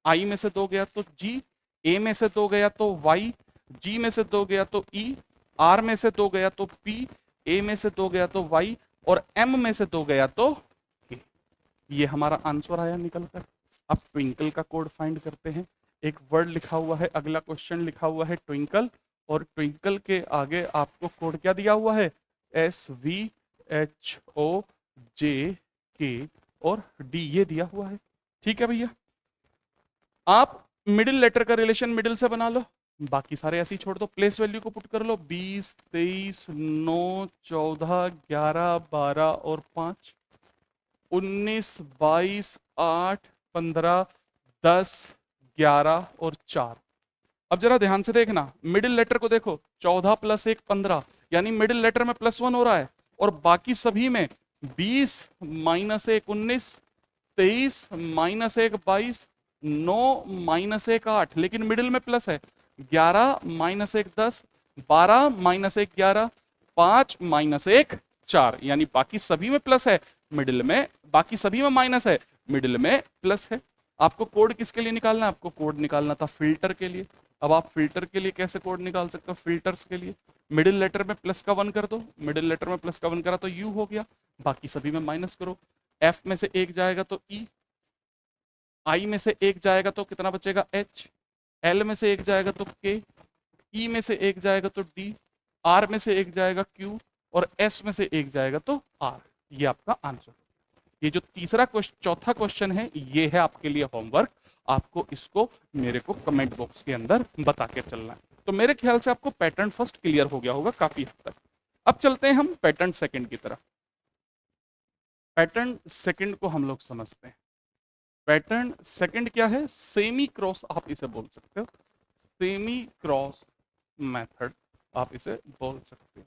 आई में से 2 गया तो जी, ए में से 2 गया तो वाई, जी में से 2 गया तो ई, आर में से 2 गया तो पी, ए में से 2 गया तो वाई और एम में से 2 गया तो के। ये हमारा आंसर आया निकल कर। अब ट्विंकल का कोड फाइंड करते हैं। एक वर्ड लिखा हुआ है, अगला क्वेश्चन लिखा हुआ है ट्विंकल, और ट्विंकल के आगे आपको कोड क्या दिया हुआ है SVHOJK और D ये दिया हुआ है। ठीक है भैया, आप मिडिल लेटर का रिलेशन मिडिल से बना लो, बाकी सारे ऐसे ही छोड़ दो। प्लेस वैल्यू को पुट कर लो 20 23 9 14 11 12 और 5, 19 22 8 15 10 11 और 4। अब जरा ध्यान से देखना, मिडिल लेटर को देखो, 14 + 1 15, यानी मिडिल लेटर में +1 हो रहा है, और बाकी सभी में 20 - 1 19, 23 - 1 22, 9 - 1 8, लेकिन मिडिल में प्लस है, 11 - 1 10, 12 - 1 11, 5 - 1 4, यानी बाकी सभी में प्लस है, मिडिल में बाकी सभी में माइनस है, मिडिल में प्लस है। आपको कोड किसके लिए निकालना है? आपको कोड निकालना था फिल्टर के लिए। अब आप फिल्टर के लिए कैसे कोड निकाल सकते हो? फिल्टर्स के लिए मिडिल लेटर में प्लस का 1 कर दो, मिडिल लेटर में प्लस का 1 करा तो यू हो गया, बाकी सभी में माइनस करो। एफ में से 1 जाएगा तो ई, आई में से 1 जाएगा तो कितना बचेगा एच, एल में से 1 जाएगा तो के, ई में से 1 जाएगा तो डी, आर में से 1 जाएगा क्यू और एस में से 1 जाएगा तो आर। ये आपका आंसर। ये जो चौथा क्वेश्चन है ये है आपके लिए होमवर्क। आपको इसको मेरे को कमेंट बॉक्स के अंदर बता के चलना है। तो मेरे ख्याल से आपको पैटर्न फर्स्ट क्लियर हो गया होगा काफी हद तक। अब चलते हैं हम पैटर्न सेकंड की तरफ। पैटर्न सेकंड को हम लोग समझते हैं। पैटर्न सेकंड क्या है? सेमी क्रॉस आप इसे बोल सकते हो, सेमी क्रॉस मेथड आप इसे बोल सकते हो,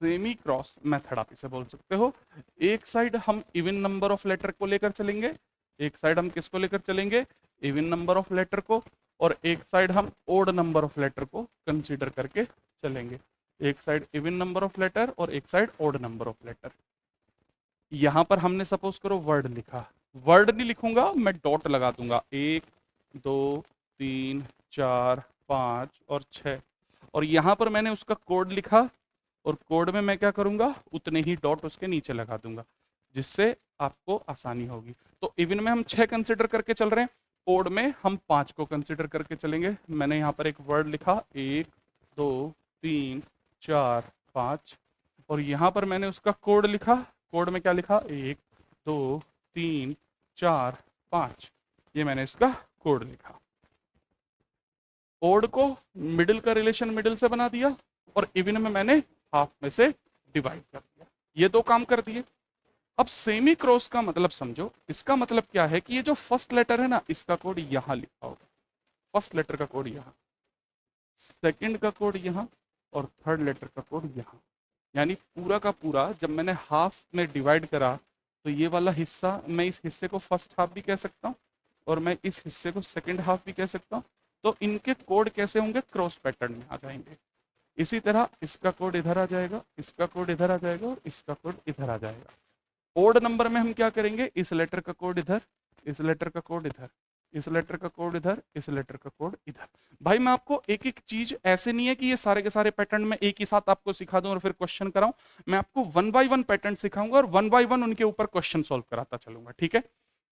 सेमी क्रॉस मेथड आप इसे बोल सकते हो। एक साइड हम इवन नंबर ऑफ लेटर को लेकर चलेंगे, एक साइड हम किसको लेकर चलेंगे? इवन नंबर ऑफ लेटर को, और एक साइड हम ओड नंबर ऑफ लेटर को कंसीडर करके चलेंगे। एक side even number of letter और एक side odd number of letter. यहां पर हमने सपोज करो वर्ड लिखा, वर्ड नहीं लिखूंगा मैं, डॉट लगा दूंगा 1 2 3 4 5 और 6, और यहां पर मैंने उसका कोड लिखा, और कोड में मैं क्या करूंगा? उतने ही डॉट उसके नीचे लगा दूंगा, जिससे आपको आसानी होगी। तो इवन में हम 6 कंसिडर करके चल रहे हैं, ओड में हम 5 को कंसिडर करके चलेंगे। मैंने यहाँ पर एक वर्ड लिखा 1 2 3 4 5, और यहाँ पर मैंने उसका कोड लिखा, कोड में क्या लिखा? 1 2 3 4 5, ये मैंने इसका कोड लिखा। ओड को मिडिल का रिलेशन मिडिल से बना दिया, और इवन में मैंने हाफ में से डिवाइड कर दिया। ये 2 काम कर दिए। अब सेमी क्रॉस का मतलब समझो। इसका मतलब क्या है कि ये जो फर्स्ट लेटर है ना, इसका कोड यहां लिखा होगा, फर्स्ट लेटर का कोड यहाँ, सेकंड का कोड यहाँ, और थर्ड लेटर का कोड यहाँ। यानी पूरा का पूरा जब मैंने हाफ में डिवाइड करा, तो ये वाला हिस्सा, मैं इस हिस्से को फर्स्ट हाफ भी कह सकता हूँ, और मैं इस हिस्से को सेकंड हाफ भी कह सकता हूँ। तो इनके कोड कैसे होंगे? क्रॉस पैटर्न में आ जाएंगे। इसी तरह इसका कोड इधर आ जाएगा, इसका कोड इधर आ जाएगा, और इसका कोड इधर आ जाएगा। ओड नंबर में हम क्या करेंगे? इस लेटर का कोड इधर, इस लेटर का कोड इधर, इस लेटर का कोड इधर, इस लेटर का कोड इधर। भाई मैं आपको एक एक चीज, ऐसे नहीं है कि ये सारे के सारे पैटर्न में एक ही साथ आपको सिखा दूं और फिर क्वेश्चन कराऊं। मैं आपको 1 बाय 1 पैटर्न सिखाऊंगा और 1 बाय 1 उनके ऊपर क्वेश्चन सॉल्व कराता चलूंगा। ठीक है,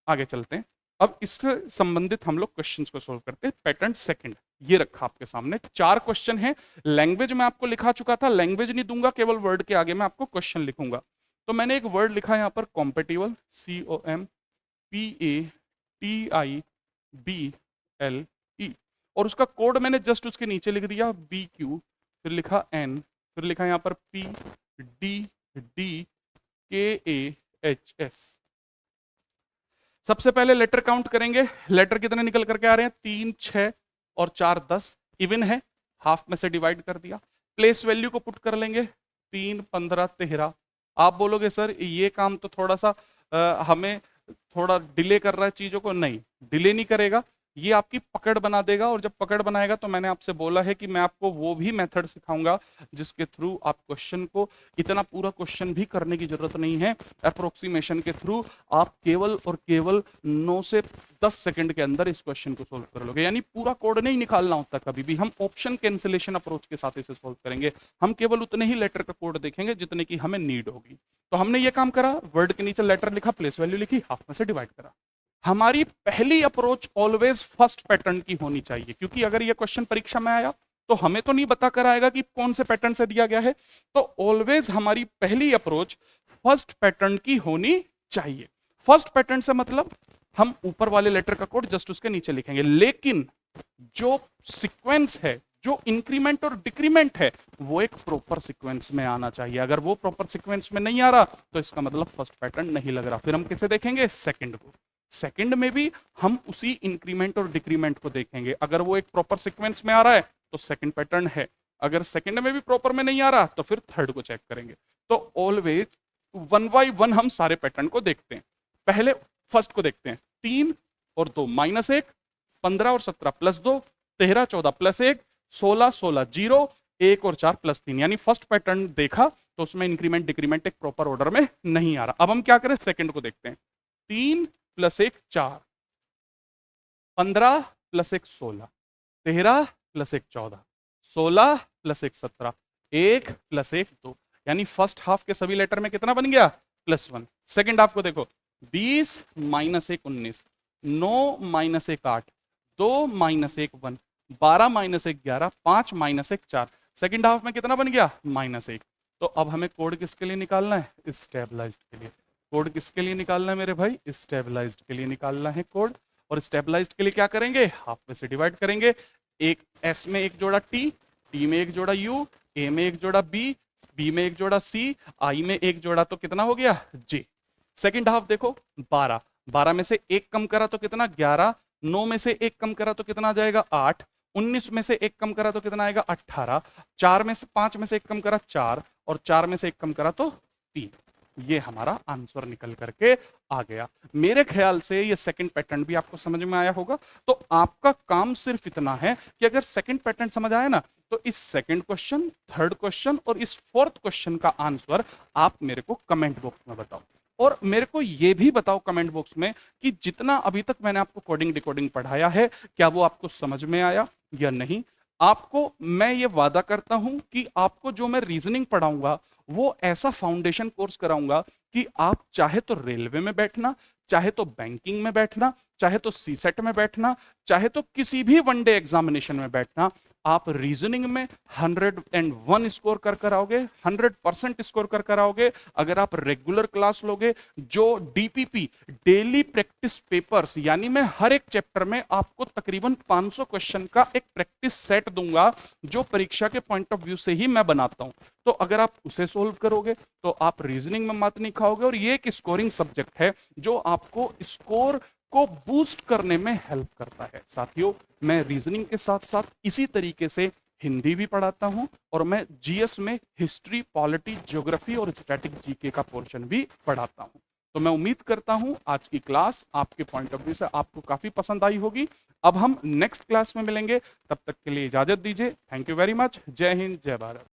आगे चलते हैं। अब इससे संबंधित हम लोग क्वेश्चंस को सोल्व करते हैं। पैटर्न सेकंड ये रखा आपके सामने, 4 क्वेश्चन है। लैंग्वेज में आपको लिखा चुका था, लैंग्वेज नहीं दूंगा, केवल वर्ड के आगे मैं आपको क्वेश्चन लिखूंगा। तो मैंने एक वर्ड लिखा है यहाँ पर कॉम्पेटिबल, COMPATIBLE, और उसका कोड मैंने जस्ट उसके नीचे लिख दिया BQ, फिर लिखा N, फिर लिखा यहाँ पर PDDKAHS। सबसे पहले लेटर काउंट करेंगे, लेटर कितने निकल करके आ रहे हैं, 3, 6 और 4, 10, इवन है, हाफ में से डिवाइड कर दिया। प्लेस वैल्यू को पुट कर लेंगे, 3, 15, 13। आप बोलोगे सर ये काम तो थोड़ा सा हमें थोड़ा डिले कर रहा है चीजों को, नहीं डिले नहीं करेगा, ये आपकी पकड़ बना देगा। और जब पकड़ बनाएगा तो मैंने आपसे बोला है कि मैं आपको वो भी मेथड सिखाऊंगा जिसके थ्रू आप क्वेश्चन को, इतना पूरा क्वेश्चन भी करने की जरूरत नहीं है, अप्रोक्सीमेशन के थ्रू आप केवल और केवल 9 से 10 सेकंड के अंदर इस क्वेश्चन को सोल्व कर लोगे। यानी पूरा कोड नहीं निकालना होता कभी भी, हम ऑप्शन कैंसिलेशन अप्रोच के साथ इसे सोल्व करेंगे। हम केवल उतने ही लेटर का कोड देखेंगे जितने की हमें नीड होगी। तो हमने ये काम करा, वर्ड के नीचे लेटर लिखा, प्लेस वैल्यू लिखी, हाफ में से डिवाइड करा। हमारी पहली अप्रोच ऑलवेज फर्स्ट पैटर्न की होनी चाहिए, क्योंकि अगर ये क्वेश्चन परीक्षा में आया तो हमें तो नहीं बता कर आएगा कि कौन से पैटर्न से दिया गया है, तो ऑलवेज हमारी पहली अप्रोच फर्स्ट पैटर्न की होनी चाहिए। फर्स्ट पैटर्न से मतलब हम ऊपर वाले लेटर का कोड जस्ट उसके नीचे लिखेंगे, लेकिन जो सीक्वेंस है, जो इंक्रीमेंट और डिक्रीमेंट है, वो एक प्रॉपर सीक्वेंस में आना चाहिए। अगर वो प्रॉपर सीक्वेंस में नहीं आ रहा तो इसका मतलब फर्स्ट पैटर्न नहीं लग रहा। फिर हम किसे देखेंगे, सेकंड को। सेकंड में भी हम उसी इंक्रीमेंट और डिक्रीमेंट को देखेंगे, अगर वो एक प्रॉपर सीक्वेंस में आ रहा है तो सेकंड पैटर्न है, अगर सेकंड में भी प्रॉपर में नहीं आ रहा तो फिर थर्ड को चेक करेंगे। तो ऑलवेज 1 बाय 1 हम सारे पैटर्न को देखते हैं। पहले फर्स्ट को देखते हैं, 3 और 2 -1, 15 और 17 +2, 13, 14 +1, 16, 16, 0, 1 और 4 +3। यानी फर्स्ट पैटर्न देखा तो उसमें इंक्रीमेंट डिक्रीमेंट एक प्रॉपर ऑर्डर में नहीं आ रहा। अब हम क्या करें, सेकंड को देखते हैं, 3 + 1 4, 15 + 1 16, 13 + 1 14, 16 + 1 17, 1 + 1 2। यानी फर्स्ट हाफ के सभी लेटर में कितना बन गया, +1। सेकंड हाफ को देखो, 20 - 1 19, 9 - 1 8, 2 - 1 1, 12 - 1 11, 5 - 1 4। सेकंड हाफ में कितना बन गया, -1। तो अब हमें कोड किसके लिए निकालना है, स्टेबलाइज्ड के लिए। कोड किसके लिए निकालना है मेरे भाई, स्टेबलाइज्ड के लिए निकालना है कोड। और स्टेबलाइज्ड के लिए क्या करेंगे, हाफ में से डिवाइड करेंगे। एक एस में एक जोड़ा टी, टी में एक जोड़ा यू, ए में एक जोड़ा बी, बी में एक जोड़ा सी, आई में एक जोड़ा, तो कितना हो गया, जे। सेकंड हाफ देखो, 12, 12 में से एक कम करा तो कितना, 11, 9 में से एक कम करा तो कितना आ जाएगा, 8, 19 में से एक कम करा तो कितना आएगा, 18, 4 में से 5 में से एक कम करा 4, और 4 में से एक कम करा तो 3। ये हमारा आंसर निकल करके आ गया। मेरे ख्याल से ये सेकंड पैटर्न भी आपको समझ में आया होगा। तो आपका काम सिर्फ इतना है कि अगर सेकंड पैटर्न समझ आया ना, तो इस सेकंड क्वेश्चन, थर्ड क्वेश्चन और इस फोर्थ क्वेश्चन का आंसर आप मेरे को कमेंट बॉक्स में बताओ। और मेरे को ये भी बताओ कमेंट बॉक्स में कि जितना अभी तक मैंने आपको कोडिंग डिकोडिंग पढ़ाया है, क्या वो आपको समझ में आया या नहीं। आपको मैं ये वादा करता हूं कि आपको जो मैं रीजनिंग पढ़ाऊंगा वो ऐसा फाउंडेशन कोर्स कराऊंगा कि आप चाहे तो रेलवे में बैठना, चाहे तो बैंकिंग में बैठना, चाहे तो सीसेट में बैठना, चाहे तो किसी भी वनडे एग्जामिनेशन में बैठना, आप रीजनिंग में 101 स्कोर कर आओगे, 100% स्कोर कर आओगे। अगर आप रेगुलर क्लास लोगे, जो डीपीपी डेली प्रैक्टिस पेपर्स, यानी मैं हर एक चैप्टर में आपको तकरीबन 500 क्वेश्चन का एक प्रैक्टिस सेट दूंगा जो परीक्षा के पॉइंट ऑफ व्यू से ही मैं बनाता हूं। तो अगर आप उसे सोल्व करोगे तो आप रीजनिंग में मात नहीं खाओगे। और ये एक स्कोरिंग सब्जेक्ट है जो आपको स्कोर को बूस्ट करने में हेल्प करता है। साथियों, मैं रीजनिंग के साथ साथ इसी तरीके से हिंदी भी पढ़ाता हूं, और मैं जीएस में हिस्ट्री, पॉलिटी, ज्योग्राफी और स्टैटिक जीके का पोर्शन भी पढ़ाता हूं। तो मैं उम्मीद करता हूं आज की क्लास आपके पॉइंट ऑफ व्यू से आपको काफी पसंद आई होगी। अब हम नेक्स्ट क्लास में मिलेंगे, तब तक के लिए इजाजत दीजिए। Thank you very much. जय हिंद, जय भारत।